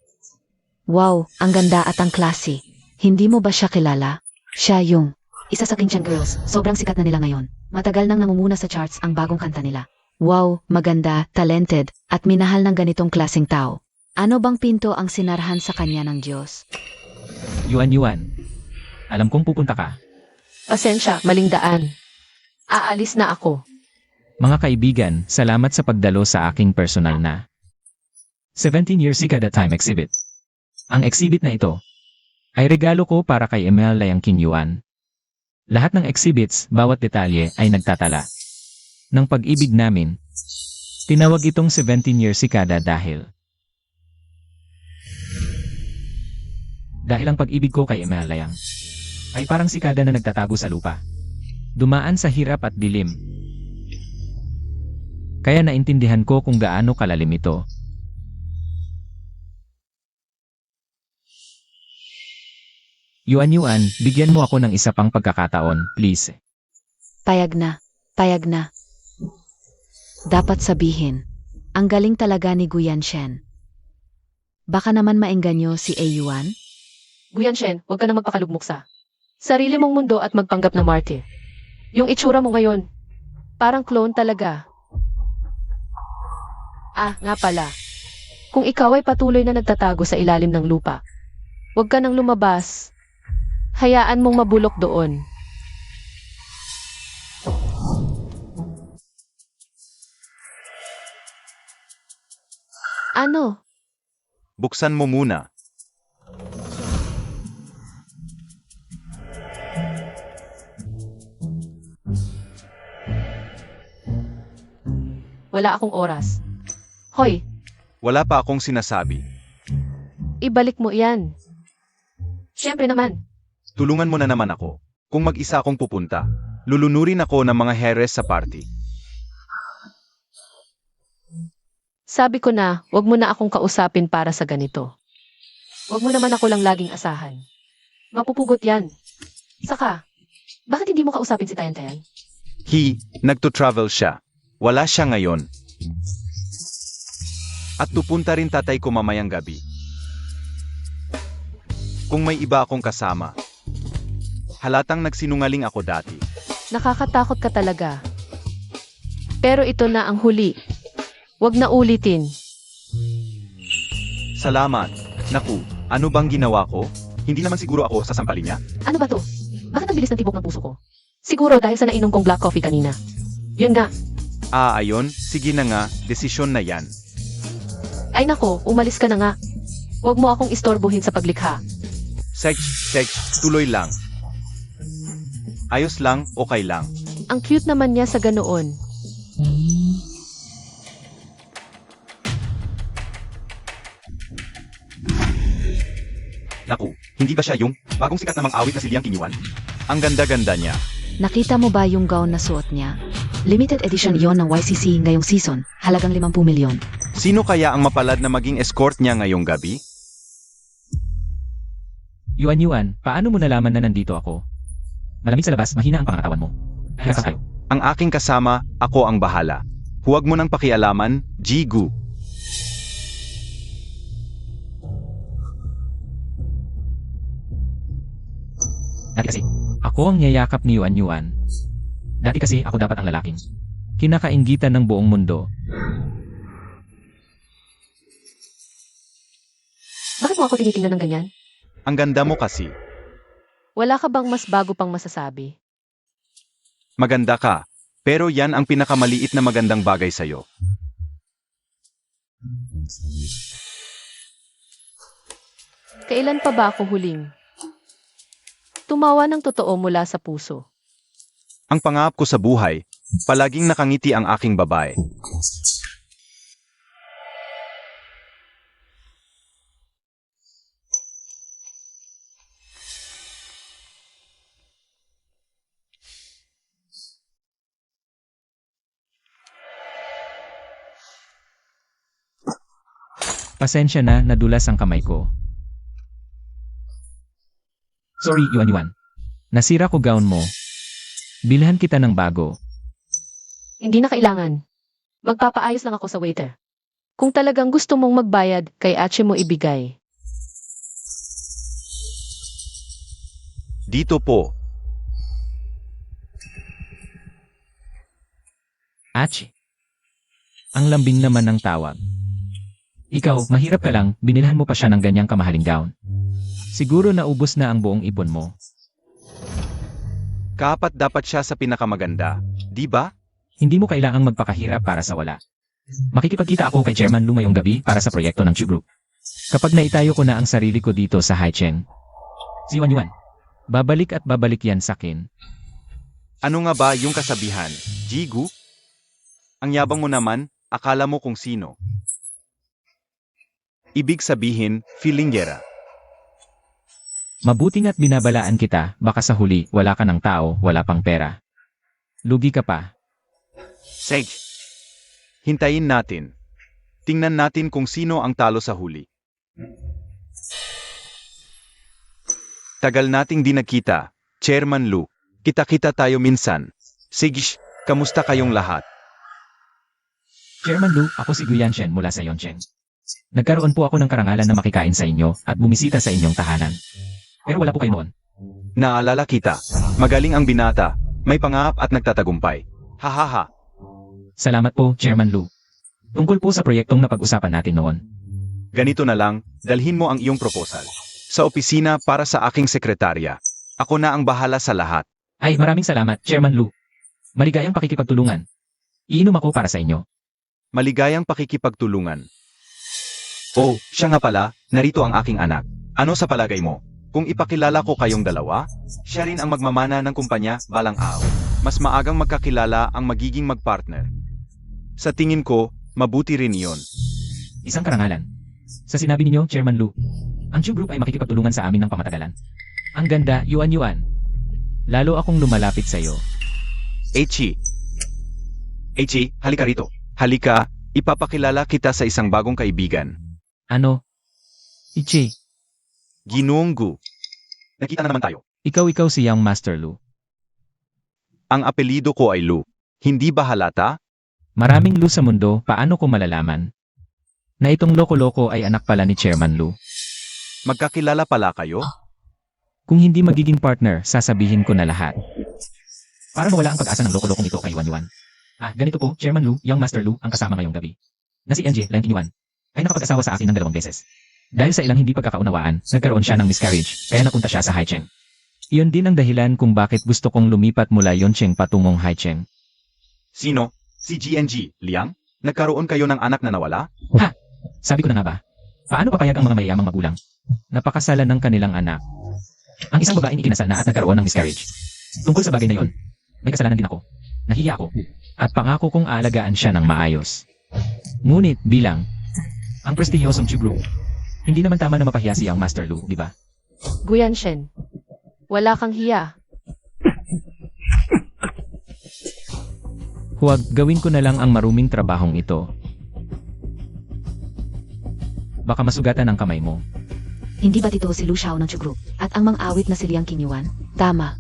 Wow, ang ganda at ang klase. Hindi mo ba siya kilala? Siya yung isa sa King Girls. Sobrang sikat na nila ngayon. Matagal nang nangunguna sa charts ang bagong kanta nila. Wow, maganda, talented, at minahal ng ganitong klaseng tao. Ano bang pinto ang sinarhan sa kanya ng Diyos? Yuan. Alam kong pupunta ka. Pasensya, maling daan. Aalis na ako. Mga kaibigan, salamat sa pagdalo sa aking personal na 17 years Sikada Time exhibit. Ang exhibit na ito ay regalo ko para kay Emel Layang King Yuan. Lahat ng exhibits, bawat detalye ay nagtatala ng pag-ibig namin. Tinawag itong 17 years Sikada dahil ang pag-ibig ko kay Emel Layang ay parang sikada na nagtatago sa lupa. Dumaan sa hirap at dilim. Kaya naintindihan ko kung gaano kalalim ito. Yuan, bigyan mo ako ng isa pang pagkakataon, please. Payag na, payag na. Dapat sabihin, ang galing talaga ni Guyanshen. Baka naman maengganyo si Ayuan? Guyanshen, huwag ka na magpakalugmok sa sarili mong mundo at magpanggap na martyr. Yung itsura mo ngayon, parang clone talaga. Ah, nga pala. Kung ikaw ay patuloy na nagtatago sa ilalim ng lupa, huwag ka nang lumabas. Hayaan mong mabulok doon. Ano? Buksan mo muna. Wala akong oras. Hoy, Wala pa akong sinasabi. ibalik mo iyan. Siyempre naman. Tulungan mo na naman ako. Kung mag-isa akong pupunta, lulunurin ako ng mga heres sa party. Sabi ko na, wag mo na akong kausapin para sa ganito. Wag mo naman ako lang laging asahan. Mapupugot yan. Saka, bakit hindi mo kausapin si Tayan-Tayan? Nagto-travel siya. Wala siya ngayon. At pupunta rin tatay ko mamayang gabi. Kung may iba akong kasama, halatang nagsinungaling ako dati. Nakakatakot ka talaga. Pero ito na ang huli. Wag na ulitin. Salamat. Naku, ano bang ginawa ko? Hindi naman siguro ako sasampalin niya. Ano ba to? Bakit ang bilis ng tibok ng puso ko? Siguro dahil sa nainom kong black coffee kanina. Yun nga. Ayon, sige na nga, desisyon na yan. Ay nako, umalis ka na nga. Huwag mo akong istorbohin sa paglikha. Sex, tuloy lang. Ayos lang, okay lang. Ang cute naman niya sa ganoon. Naku, hindi ba siya yung bagong sikat namang awit na si Liang Kinyuan? Ang ganda-ganda niya. Nakita mo ba yung gown na suot niya? Limited edition iyon ng YCC ngayong season, halagang 50 milyon. Sino kaya ang mapalad na maging escort niya ngayong gabi? Yuan, paano mo nalaman na nandito ako? Malamig sa labas, mahina ang pangatawan mo. Relax kayo. Ang aking kasama, ako ang bahala. Huwag mo nang pakialaman, Jigu. Dati kasi, ako ang niyayakap ni Yuan. Dati kasi ako dapat ang lalaking kinakainggitan ng buong mundo. Bakit mo ako tinitingnan ng ganyan? Ang ganda mo kasi. Wala ka bang mas bago pang masasabi? Maganda ka. Pero yan ang pinakamaliit na magandang bagay sa'yo. Kailan pa ba ako huling tumawa ng totoo mula sa puso? Ang pangako ko sa buhay, Palaging nakangiti ang aking babae. Pasensya na, nadulas ang kamay ko. Sorry, Yuan. Nasira ko gown mo. Bilhan kita ng bago. Hindi na kailangan. Magpapaayos lang ako sa waiter. Kung talagang gusto mong magbayad, kay Achi mo ibigay. Dito po. Achi. Ang lambing naman ng tawag. Ikaw, mahirap ka lang, binilhan mo pa siya ng ganyang kamahaling gown. Siguro naubos na ang buong ipon mo. Kapat dapat siya sa pinakamaganda, di ba? Hindi mo kailangang magpakahirap para sa wala. Makikipagkita ako kay Chairman Lu ngayong gabi para sa proyekto ng Chu Group. Kapag naitayo ko na ang sarili ko dito sa Haicheng. Si Yuan. Babalik at babalik yan sa akin. Ano nga ba yung kasabihan, Jigu? Ang yabang mo naman, akala mo kung sino. Ibig sabihin, feelinggera. Mabuting at binabalaan kita, baka sa huli, wala ka ng tao, wala pang pera. Lugi ka pa. Sage. Hintayin natin. Tingnan natin kung sino ang talo sa huli. Tagal nating di nakita, Chairman Lu. Kita-kita tayo minsan. Sige, kamusta kayong lahat? Chairman Lu, ako si Guyan Shen mula sa Yongcheng. Nagkaroon po ako ng karangalan na makikain sa inyo at bumisita sa inyong tahanan. Pero wala po kayo noon. Naalala kita. Magaling ang binata, may pangahap at nagtatagumpay. Hahaha. Salamat po, Chairman Lu. Tungkol po sa proyektong napag-usapan natin noon. Ganito na lang, dalhin mo ang iyong proposal. Sa opisina para sa aking sekretarya. Ako na ang bahala sa lahat. Ay, maraming salamat, Chairman Lu. Maligayang pakikipagtulungan. Iinom ako para sa inyo. Maligayang pakikipagtulungan. Oh, siya nga pala, narito ang aking anak. Ano sa palagay mo? Kung ipakilala ko kayong dalawa, siya rin ang magmamana ng kumpanya balang araw. Mas maagang magkakilala ang magiging magpartner. Sa tingin ko, mabuti rin iyon. Isang karangalan. Sa sinabi ninyo, Chairman Lu, ang Chu Group ay makikipagtulungan sa amin ng pamatagalan. Ang ganda, Yuan. Lalo akong lumalapit sa iyo. Echi, halika rito. Halika, ipapakilala kita sa isang bagong kaibigan. Ano? Ichi, Ginoong Gu. Nakita na naman tayo. ikaw si Young Master Lu. Ang apelido ko ay Lu. Hindi ba halata? Maraming Lu sa mundo, paano ko malalaman? Na itong loko-loko ay anak pala ni Chairman Lu. Magkakilala pala kayo? Kung hindi magiging partner, sasabihin ko na lahat. Para mawala ang pag-asa ng loko-lokong ito kay Yuan. Ganito po, Chairman Lu, Young Master Lu, ang kasama ngayong gabi. Na si NJ, Lang Yuan, ay nakapag-asawa sa akin ng 2 beses. Dahil sa ilang hindi pagkakaunawaan, nagkaroon siya ng miscarriage, kaya napunta siya sa Haicheng. Iyon din ang dahilan kung bakit gusto kong lumipat mula Yongcheng patungong Haicheng. Sino? Si GNG, Liang? Nagkaroon kayo ng anak na nawala? Sabi ko na nga ba? Paano papayag ang mga mayayamang magulang? Napakasalan ng kanilang anak. Ang isang babaeng ikinasal na at nagkaroon ng miscarriage. Tungkol sa bagay na yon, may kasalanan din ako. Nahiya ako. At pangako kong aalagaan siya ng maayos. Ngunit bilang ang prestihiyosong Chu Group, hindi naman tama na mapahiya si Young Master Lu, di ba? Guyan Shen. Wala kang hiya. Huwag gawin ko na lang ang maruming trabahong ito. Baka masugatan ang kamay mo. Hindi ba ito si Lu Xiao ng Chu Group? At ang mang-awit na si Liang Qingyuan? Tama.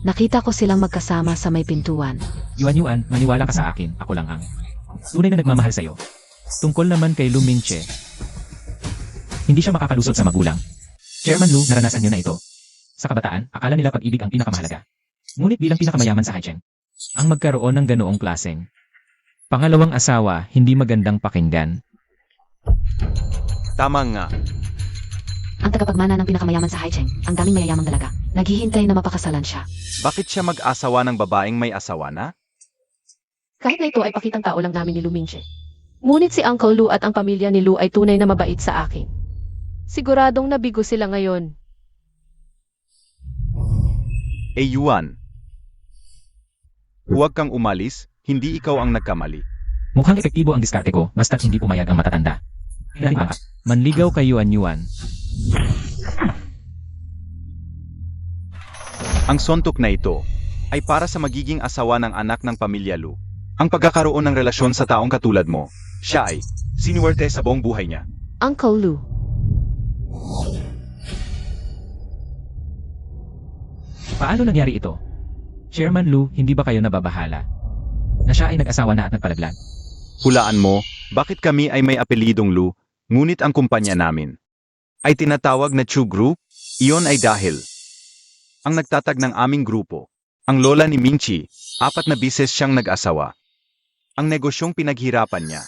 Nakita ko silang magkasama sa may pintuan. Yuan, maniwala ka sa akin, ako lang ang tunay na nagmamahal sa'yo. Tungkol naman kay Lu Mingche, hindi siya makakalusot sa magulang. Chairman Lu, naranasan niyo na ito. Sa kabataan, akala nila pag-ibig ang pinakamahalaga. Ngunit bilang pinakamayaman sa Haicheng, ang magkaroon ng ganoong klaseng pangalawang asawa, hindi magandang pakinggan. Tama nga. Ang tagapagmana ng pinakamayaman sa Haicheng, ang daming mayayamang dalaga, naghihintay na mapakasalan siya. Bakit siya mag-asawa ng babaeng may asawa na? Kahit na ito ay pakitang tao lang namin ni Lu Mingche. Ngunit si Uncle Lu at ang pamilya ni Lu ay tunay na mabait sa akin. Siguradong nabigo sila ngayon. Yuan. Huwag kang umalis, hindi ikaw ang nagkamali. Mukhang epektibo ang diskarte ko, basta't hindi pumayag ang matatanda. Manligaw kay Yuan Yuan. Ang sontok na ito ay para sa magiging asawa ng anak ng pamilya Lu. Ang pagkakaroon ng relasyon sa taong katulad mo, siya ay sinuwerte sa buong buhay niya. Uncle Lu. Paano nangyari ito? Chairman Lu, hindi ba kayo nababahala? Na siya ay nag-asawa na at nagpalaglag. Hulaan mo, bakit kami ay may apelidong Lu, ngunit ang kumpanya namin ay tinatawag na Chu Group? Iyon ay dahil ang nagtatag ng aming grupo, ang lola ni Mingchi, 4 na bises siyang nag-asawa. Ang negosyong pinaghirapan niya.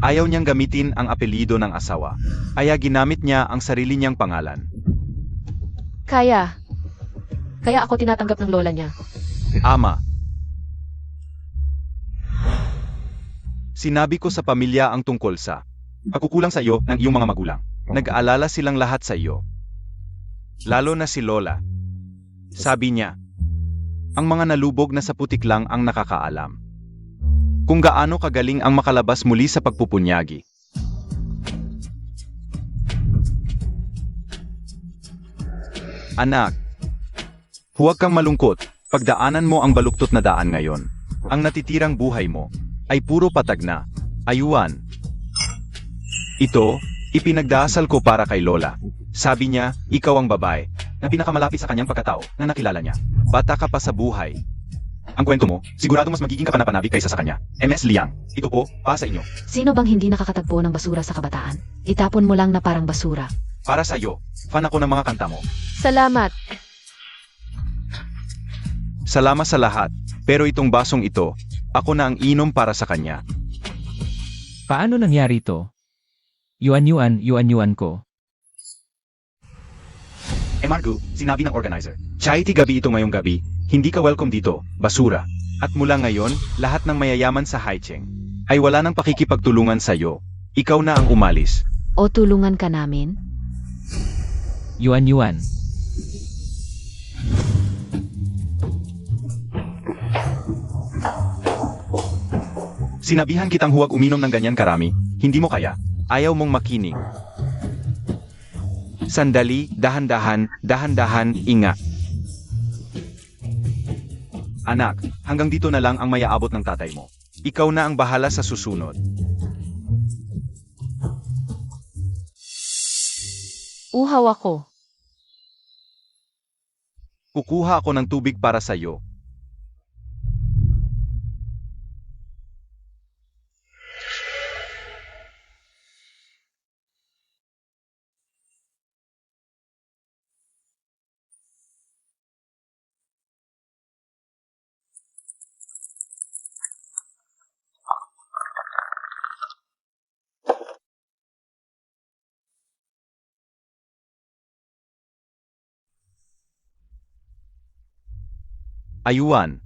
Ayaw niyang gamitin ang apelido ng asawa, kaya ginamit niya ang sarili niyang pangalan. Kaya ako tinatanggap ng lola niya. Ama. Sinabi ko sa pamilya ang tungkol sa pagkukulang sa iyo ng iyong mga magulang. Nag-aalala silang lahat sa iyo. Lalo na si Lola. Sabi niya, ang mga nalubog na sa putik lang ang nakakaalam. Kung gaano kagaling ang makalabas muli sa pagpupunyagi. Anak, huwag kang malungkot, pagdaanan mo ang baluktot na daan ngayon. Ang natitirang buhay mo ay puro patag na. Ayuan. Ito, ipinagdasal ko para kay Lola. Sabi niya, ikaw ang babae na pinakamalapit sa kanyang pagkatao na nakilala niya. Bata ka pa sa buhay. Ang kwento mo, sigurado mas magiging kapanapanabik kaysa sa kanya. MS Liang, ito po, para sa inyo. Sino bang hindi nakakatagpo ng basura sa kabataan? Itapon mo lang na parang basura. Para sa iyo, fan ako ng mga kanta mo. Salamat. Salamat sa lahat, pero itong basong ito, ako na ang inom para sa kanya. Paano nangyari ito? Yuan Yuan ko. Marco, sinabi ng organizer. Chaiti gabi ito ngayong gabi, hindi ka welcome dito, basura. At mula ngayon, lahat ng mayayaman sa Haicheng ay wala nang pakikipagtulungan sa iyo. Ikaw na ang umalis. O tulungan ka namin? Yuan. Sinabihan kitang huwag uminom ng ganyan karami, hindi mo kaya. Ayaw mong makinig. Sandali, dahan-dahan, inga. Anak, hanggang dito na lang ang mayaabot ng tatay mo. Ikaw na ang bahala sa susunod. Uhaw ako. Kukuha ako ng tubig para sa iyo. Ayuan.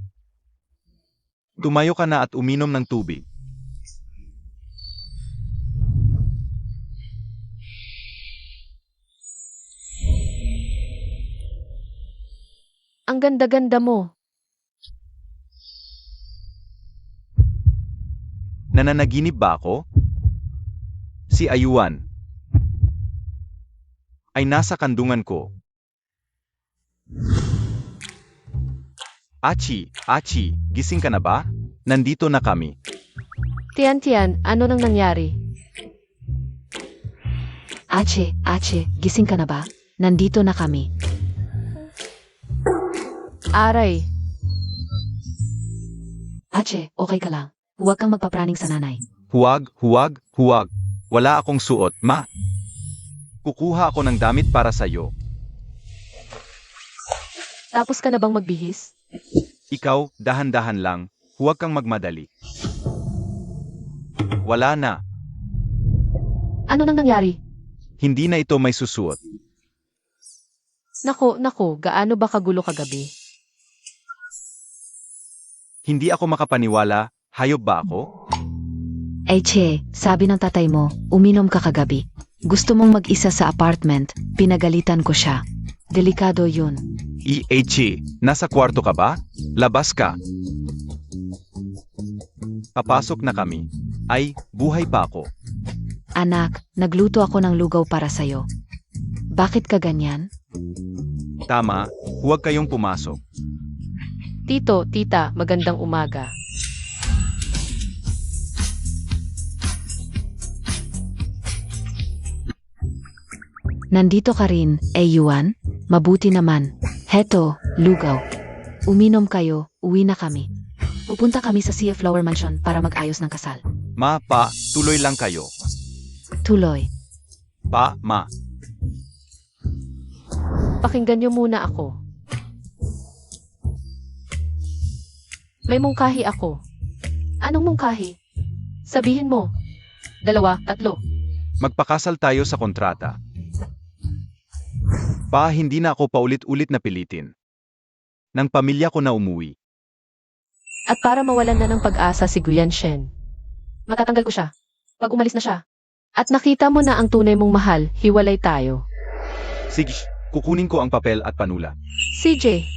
Tumayo ka na at uminom ng tubig. Ang ganda-ganda mo. Nananaginip ba ako? Si Ayuan ay nasa kandungan ko. Achi, gising ka na ba? Nandito na kami. Tian, ano nang nangyari? Ache, gising ka na ba? Nandito na kami. Aray. Ache, okay ka lang. Huwag kang magpapraning sa nanay. Huwag. Wala akong suot, ma. Kukuha ako ng damit para sa'yo. Tapos ka na bang magbihis? Ikaw, dahan-dahan lang. Huwag kang magmadali. Wala na. Ano nang nangyari? Hindi na ito may susuot. Nako, gaano ba kagulo kagabi? Hindi ako makapaniwala. Hayop ba ako? Che, sabi ng tatay mo, uminom ka kagabi. Gusto mong mag-isa sa apartment, pinagalitan ko siya. Delikado yun. Ichi, nasa kwarto ka ba? Labas ka. Papasok na kami. Ay, buhay pa ako. Anak, nagluto ako ng lugaw para sa'yo. Bakit ka ganyan? Tama, huwag kayong pumasok. Tito, tita, magandang umaga. Nandito ka rin, Yuan? Mabuti naman. Heto, lugaw. Uminom kayo, uwi na kami. Pupunta kami sa Sea Flower Mansion para mag-ayos ng kasal. Ma, pa, tuloy lang kayo. Tuloy. Pa, ma. Pakinggan niyo muna ako. May mungkahi ako. Anong mungkahi? Sabihin mo. 2, 3. Magpakasal tayo sa kontrata. Pa, hindi na ako paulit-ulit na pilitin. Nang pamilya ko na umuwi. At para mawalan na ng pag-asa si Guyan Shen. Matatanggal ko siya. Pag umalis na siya. At nakita mo na ang tunay mong mahal, hiwalay tayo. Sige, kukunin ko ang papel at panula. CJ.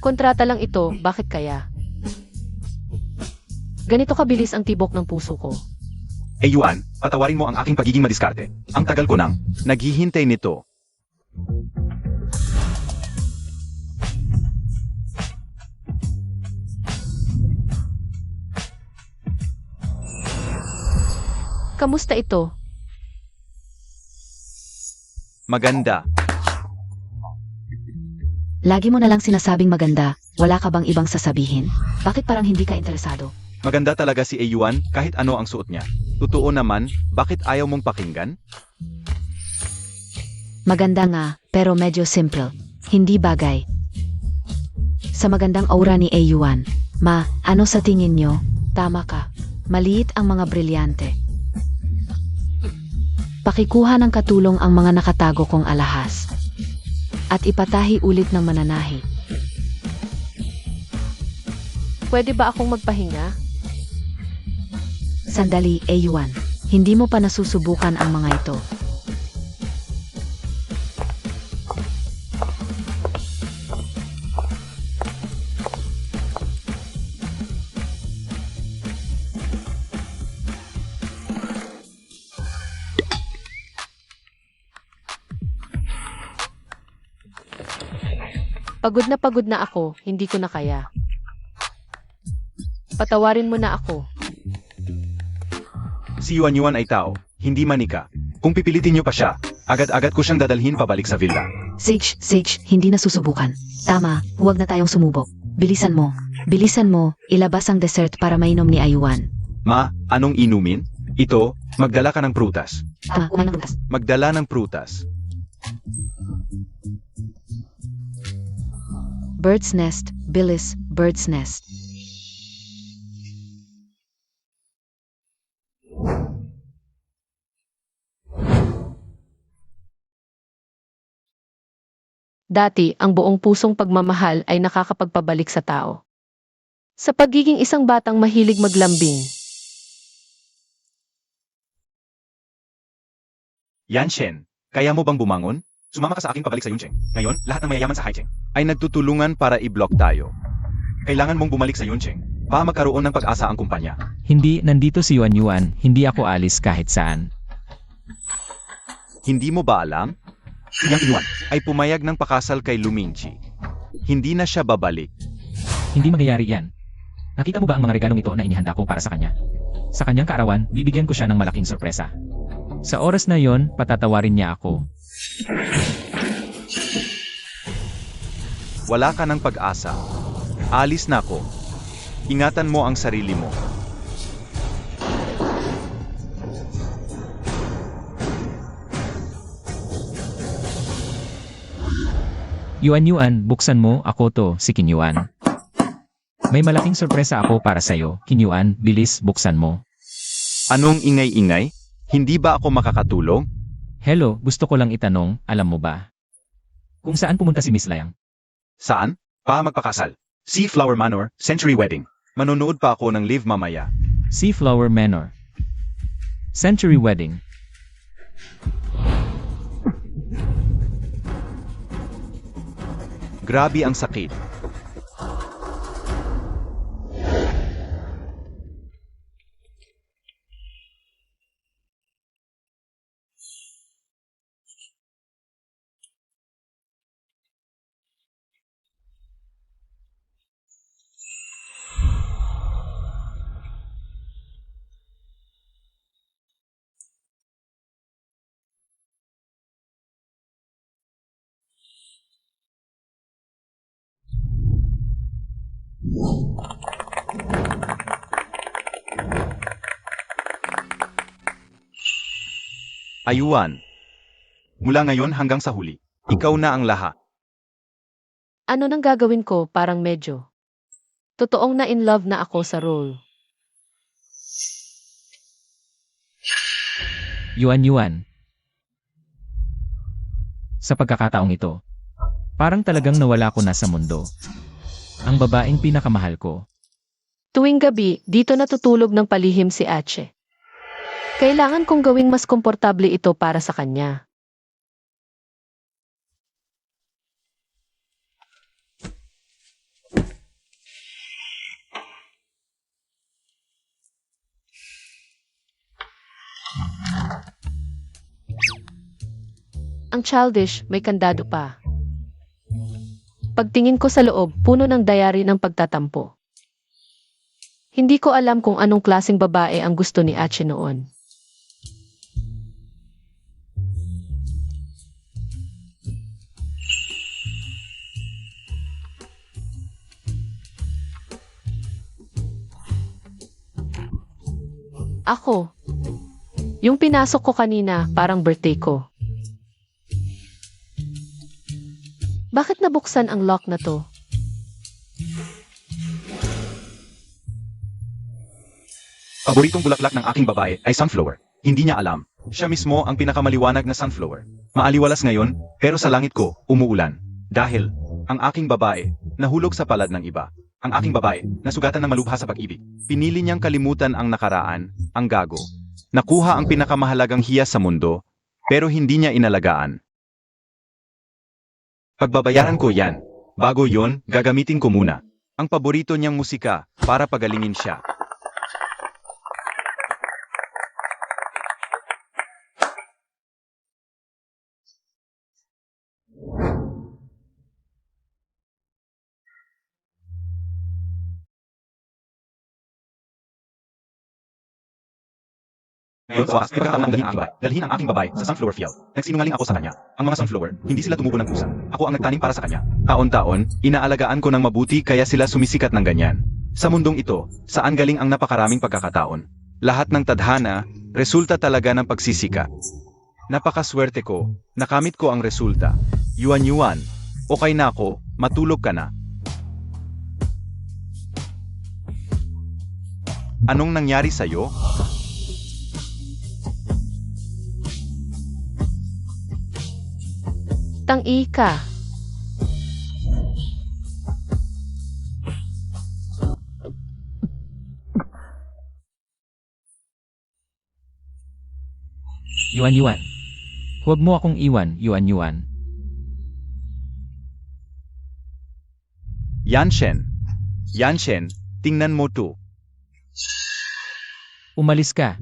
Kontrata lang ito, bakit kaya? Ganito kabilis ang tibok ng puso ko. Yuan, patawarin mo ang aking pagiging madiskarte. Ang tagal ko nang naghihintay nito. Kamusta ito? Maganda. Lagi mo na lang sinasabing maganda. Wala ka bang ibang sasabihin? Bakit parang hindi ka interesado? Maganda talaga si Yuan kahit ano ang suot niya. Totoo naman, bakit ayaw mong pakinggan? Maganda nga, pero medyo simple. Hindi bagay. Sa magandang aura ni Yuan. Ma, ano sa tingin nyo? Tama ka. Maliit ang mga brilyante. Pakikuha ng katulong ang mga nakatago kong alahas. At ipatahi ulit ng mananahi. Pwede ba akong magpahinga? Sandali, Yuan. Hindi mo pa nasusubukan ang mga ito. Pagod na ako, hindi ko na kaya. Patawarin mo na ako. Si Yuan ay tao, hindi manika. Kung pipilitin niyo pa siya, agad-agad ko siyang dadalhin pabalik sa villa. Sage, hindi nasusubukan. Tama, huwag na tayong sumubok. Bilisan mo, ilabas ang dessert para mainom ni Yuan. Ma, anong inumin? Ito, magdala ka ng prutas. Tama, kumain ng butas. Magdala ng prutas. Bird's nest, Billis, bird's nest. Dati, ang buong pusong pagmamahal ay nakakapagpabalik sa tao. Sa pagiging isang batang mahilig maglambing. Yan Shen, kaya mo bang bumangon? Sumama ka sa aking pabalik sa Yuncheng. Ngayon, lahat ng mayayaman sa Haicheng ay nagtutulungan para i-block tayo. Kailangan mong bumalik sa Yuncheng para magkaroon ng pag-asa ang kumpanya. Hindi, nandito si Yuan. Hindi ako alis kahit saan. Hindi mo ba alam? Yang Yuan ay pumayag ng pakasal kay Lumingchi. Hindi na siya babalik. Hindi mangyayari yan. Nakita mo ba ang mga regalong ito na inihanda ko para sa kanya? Sa kanyang kaarawan, bibigyan ko siya ng malaking sorpresa. Sa oras na yon, patatawarin niya ako. Wala ka ng pag-asa. Alis na ako. Ingatan mo ang sarili mo. Yuan, buksan mo, ako to, si Kinyuan. May malaking sorpresa ako para sa'yo, Kinyuan, bilis, buksan mo. Anong ingay-ingay? Hindi ba ako makakatulong? Hello, gusto ko lang itanong, alam mo ba? Kung saan pumunta si Miss Liang? Saan? Magpakasal. Sea Flower Manor, Century Wedding. Manonood pa ako ng live mamaya. Seaflower Manor. Century Wedding. Grabe ang sakit. Ayuan. Mula ngayon hanggang sa huli, ikaw na ang lahat. Ano nang gagawin ko parang medyo? Totoong na in love na ako sa role. Yuan. Sa pagkakataong ito, parang talagang nawala ko na sa mundo. Ang babaeng pinakamahal ko. Tuwing gabi, dito natutulog ng palihim si Ache. Kailangan kong gawing mas komportable ito para sa kanya. Ang childish, may kandado pa. Pagtingin ko sa loob, puno ng diary ng pagtatampo. Hindi ko alam kung anong klaseng babae ang gusto ni Ache noon. Ako. Yung pinasok ko kanina, parang birthday ko. Bakit nabuksan ang lock na to? Paboritong bulaklak ng aking babae ay sunflower. Hindi niya alam. Siya mismo ang pinakamaliwanag na sunflower. Maaliwalas ngayon, pero sa langit ko, umuulan. Dahil, ang aking babae, nahulog sa palad ng iba. Ang aking babae, nasugatan ng malubha sa pag-ibig. Pinili niyang kalimutan ang nakaraan, ang gago. Nakuha ang pinakamahalagang hiyas sa mundo, pero hindi niya inalagaan. Pagbabayaran ko yan. Bago yon, gagamitin ko muna ang paborito niyang musika para pagalingin siya. Ngayon sa wakas, pagkakataon ng dalhin ang aking babae sa sunflower field. Nagsinungaling ako sa kanya. Ang mga sunflower, hindi sila tumubo ng kusa. Ako ang nagtanim para sa kanya. Taon-taon, inaalagaan ko ng mabuti kaya sila sumisikat ng ganyan. Sa mundong ito, saan galing ang napakaraming pagkakataon? Lahat ng tadhana, resulta talaga ng pagsisika. Napakaswerte ko, nakamit ko ang resulta. Yuan. Okay na ako, matulog ka na. Anong nangyari sa'yo? Tang-i ka. Yuan. Huwag mo akong iwan, Yuan. Yanshen, tingnan mo to. Umalis ka.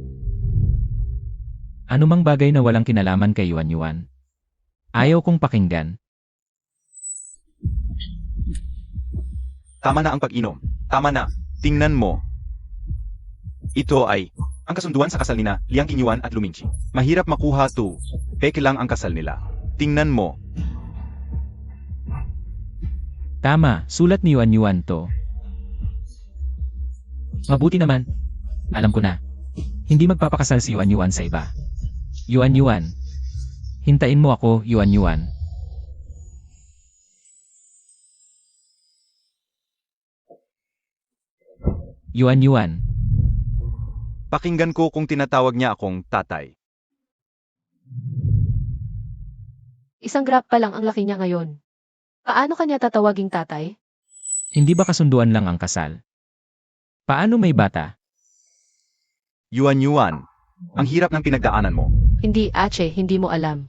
Anumang bagay na walang kinalaman kay Yuan. Ayaw kong pakinggan. Tama na ang pag-inom. Tama na. Tingnan mo. Ito ay ang kasunduan sa kasal nina Liang Qingyuan at Lu Mingqi. Mahirap makuha to. Peke lang ang kasal nila. Tingnan mo. Tama, sulat ni Yuan to. Mabuti naman. Alam ko na. Hindi magpapakasal si Yuan sa iba. Yuan. Hintayin mo ako, Yuan. Yuan. Pakinggan ko kung tinatawag niya akong tatay. Isang grab pa lang ang laki niya ngayon. Paano kanya tatawaging tatay? Hindi ba kasunduan lang ang kasal? Paano may bata? Yuan, ang hirap ng pinagdaanan mo. Hindi, Ache, hindi mo alam.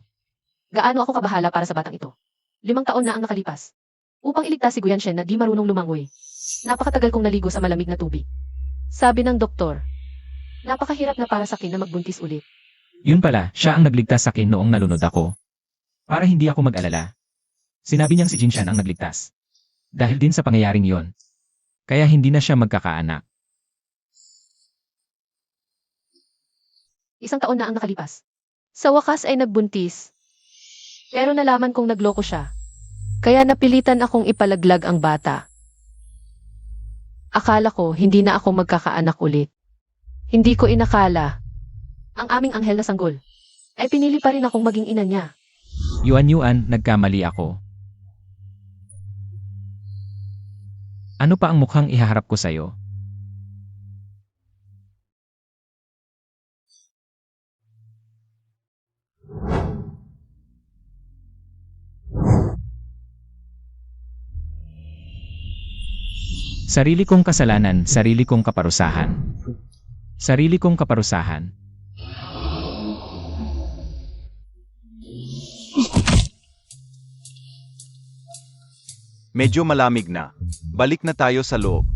Gaano ako kabahala para sa batang ito? 5 taon na ang nakalipas. Upang iligtas si Guyanshen na di marunong lumangoy. Napakatagal kong naligo sa malamig na tubig. Sabi ng doktor, napakahirap na para sa akin na magbuntis ulit. Yun pala, siya ang nagligtas sa akin noong nalunod ako. Para hindi ako mag-alala. Sinabi niyang si Jinshan ang nagligtas. Dahil din sa pangyayaring yon. Kaya hindi na siya magkakaanak. 1 taon na ang nakalipas. Sa wakas ay nagbuntis. Pero nalaman kong nagloko siya. Kaya napilitan akong ipalaglag ang bata. Akala ko hindi na ako magkakaanak ulit. Hindi ko inakala. Ang aming anghel na sanggol. Ay pinili pa rin akong maging ina niya. Yuan, nagkamali ako. Ano pa ang mukhang ihaharap ko sa'yo? Sarili kong kasalanan, sarili kong kaparusahan. Sarili kong kaparusahan. Medyo malamig na. Balik na tayo sa loob.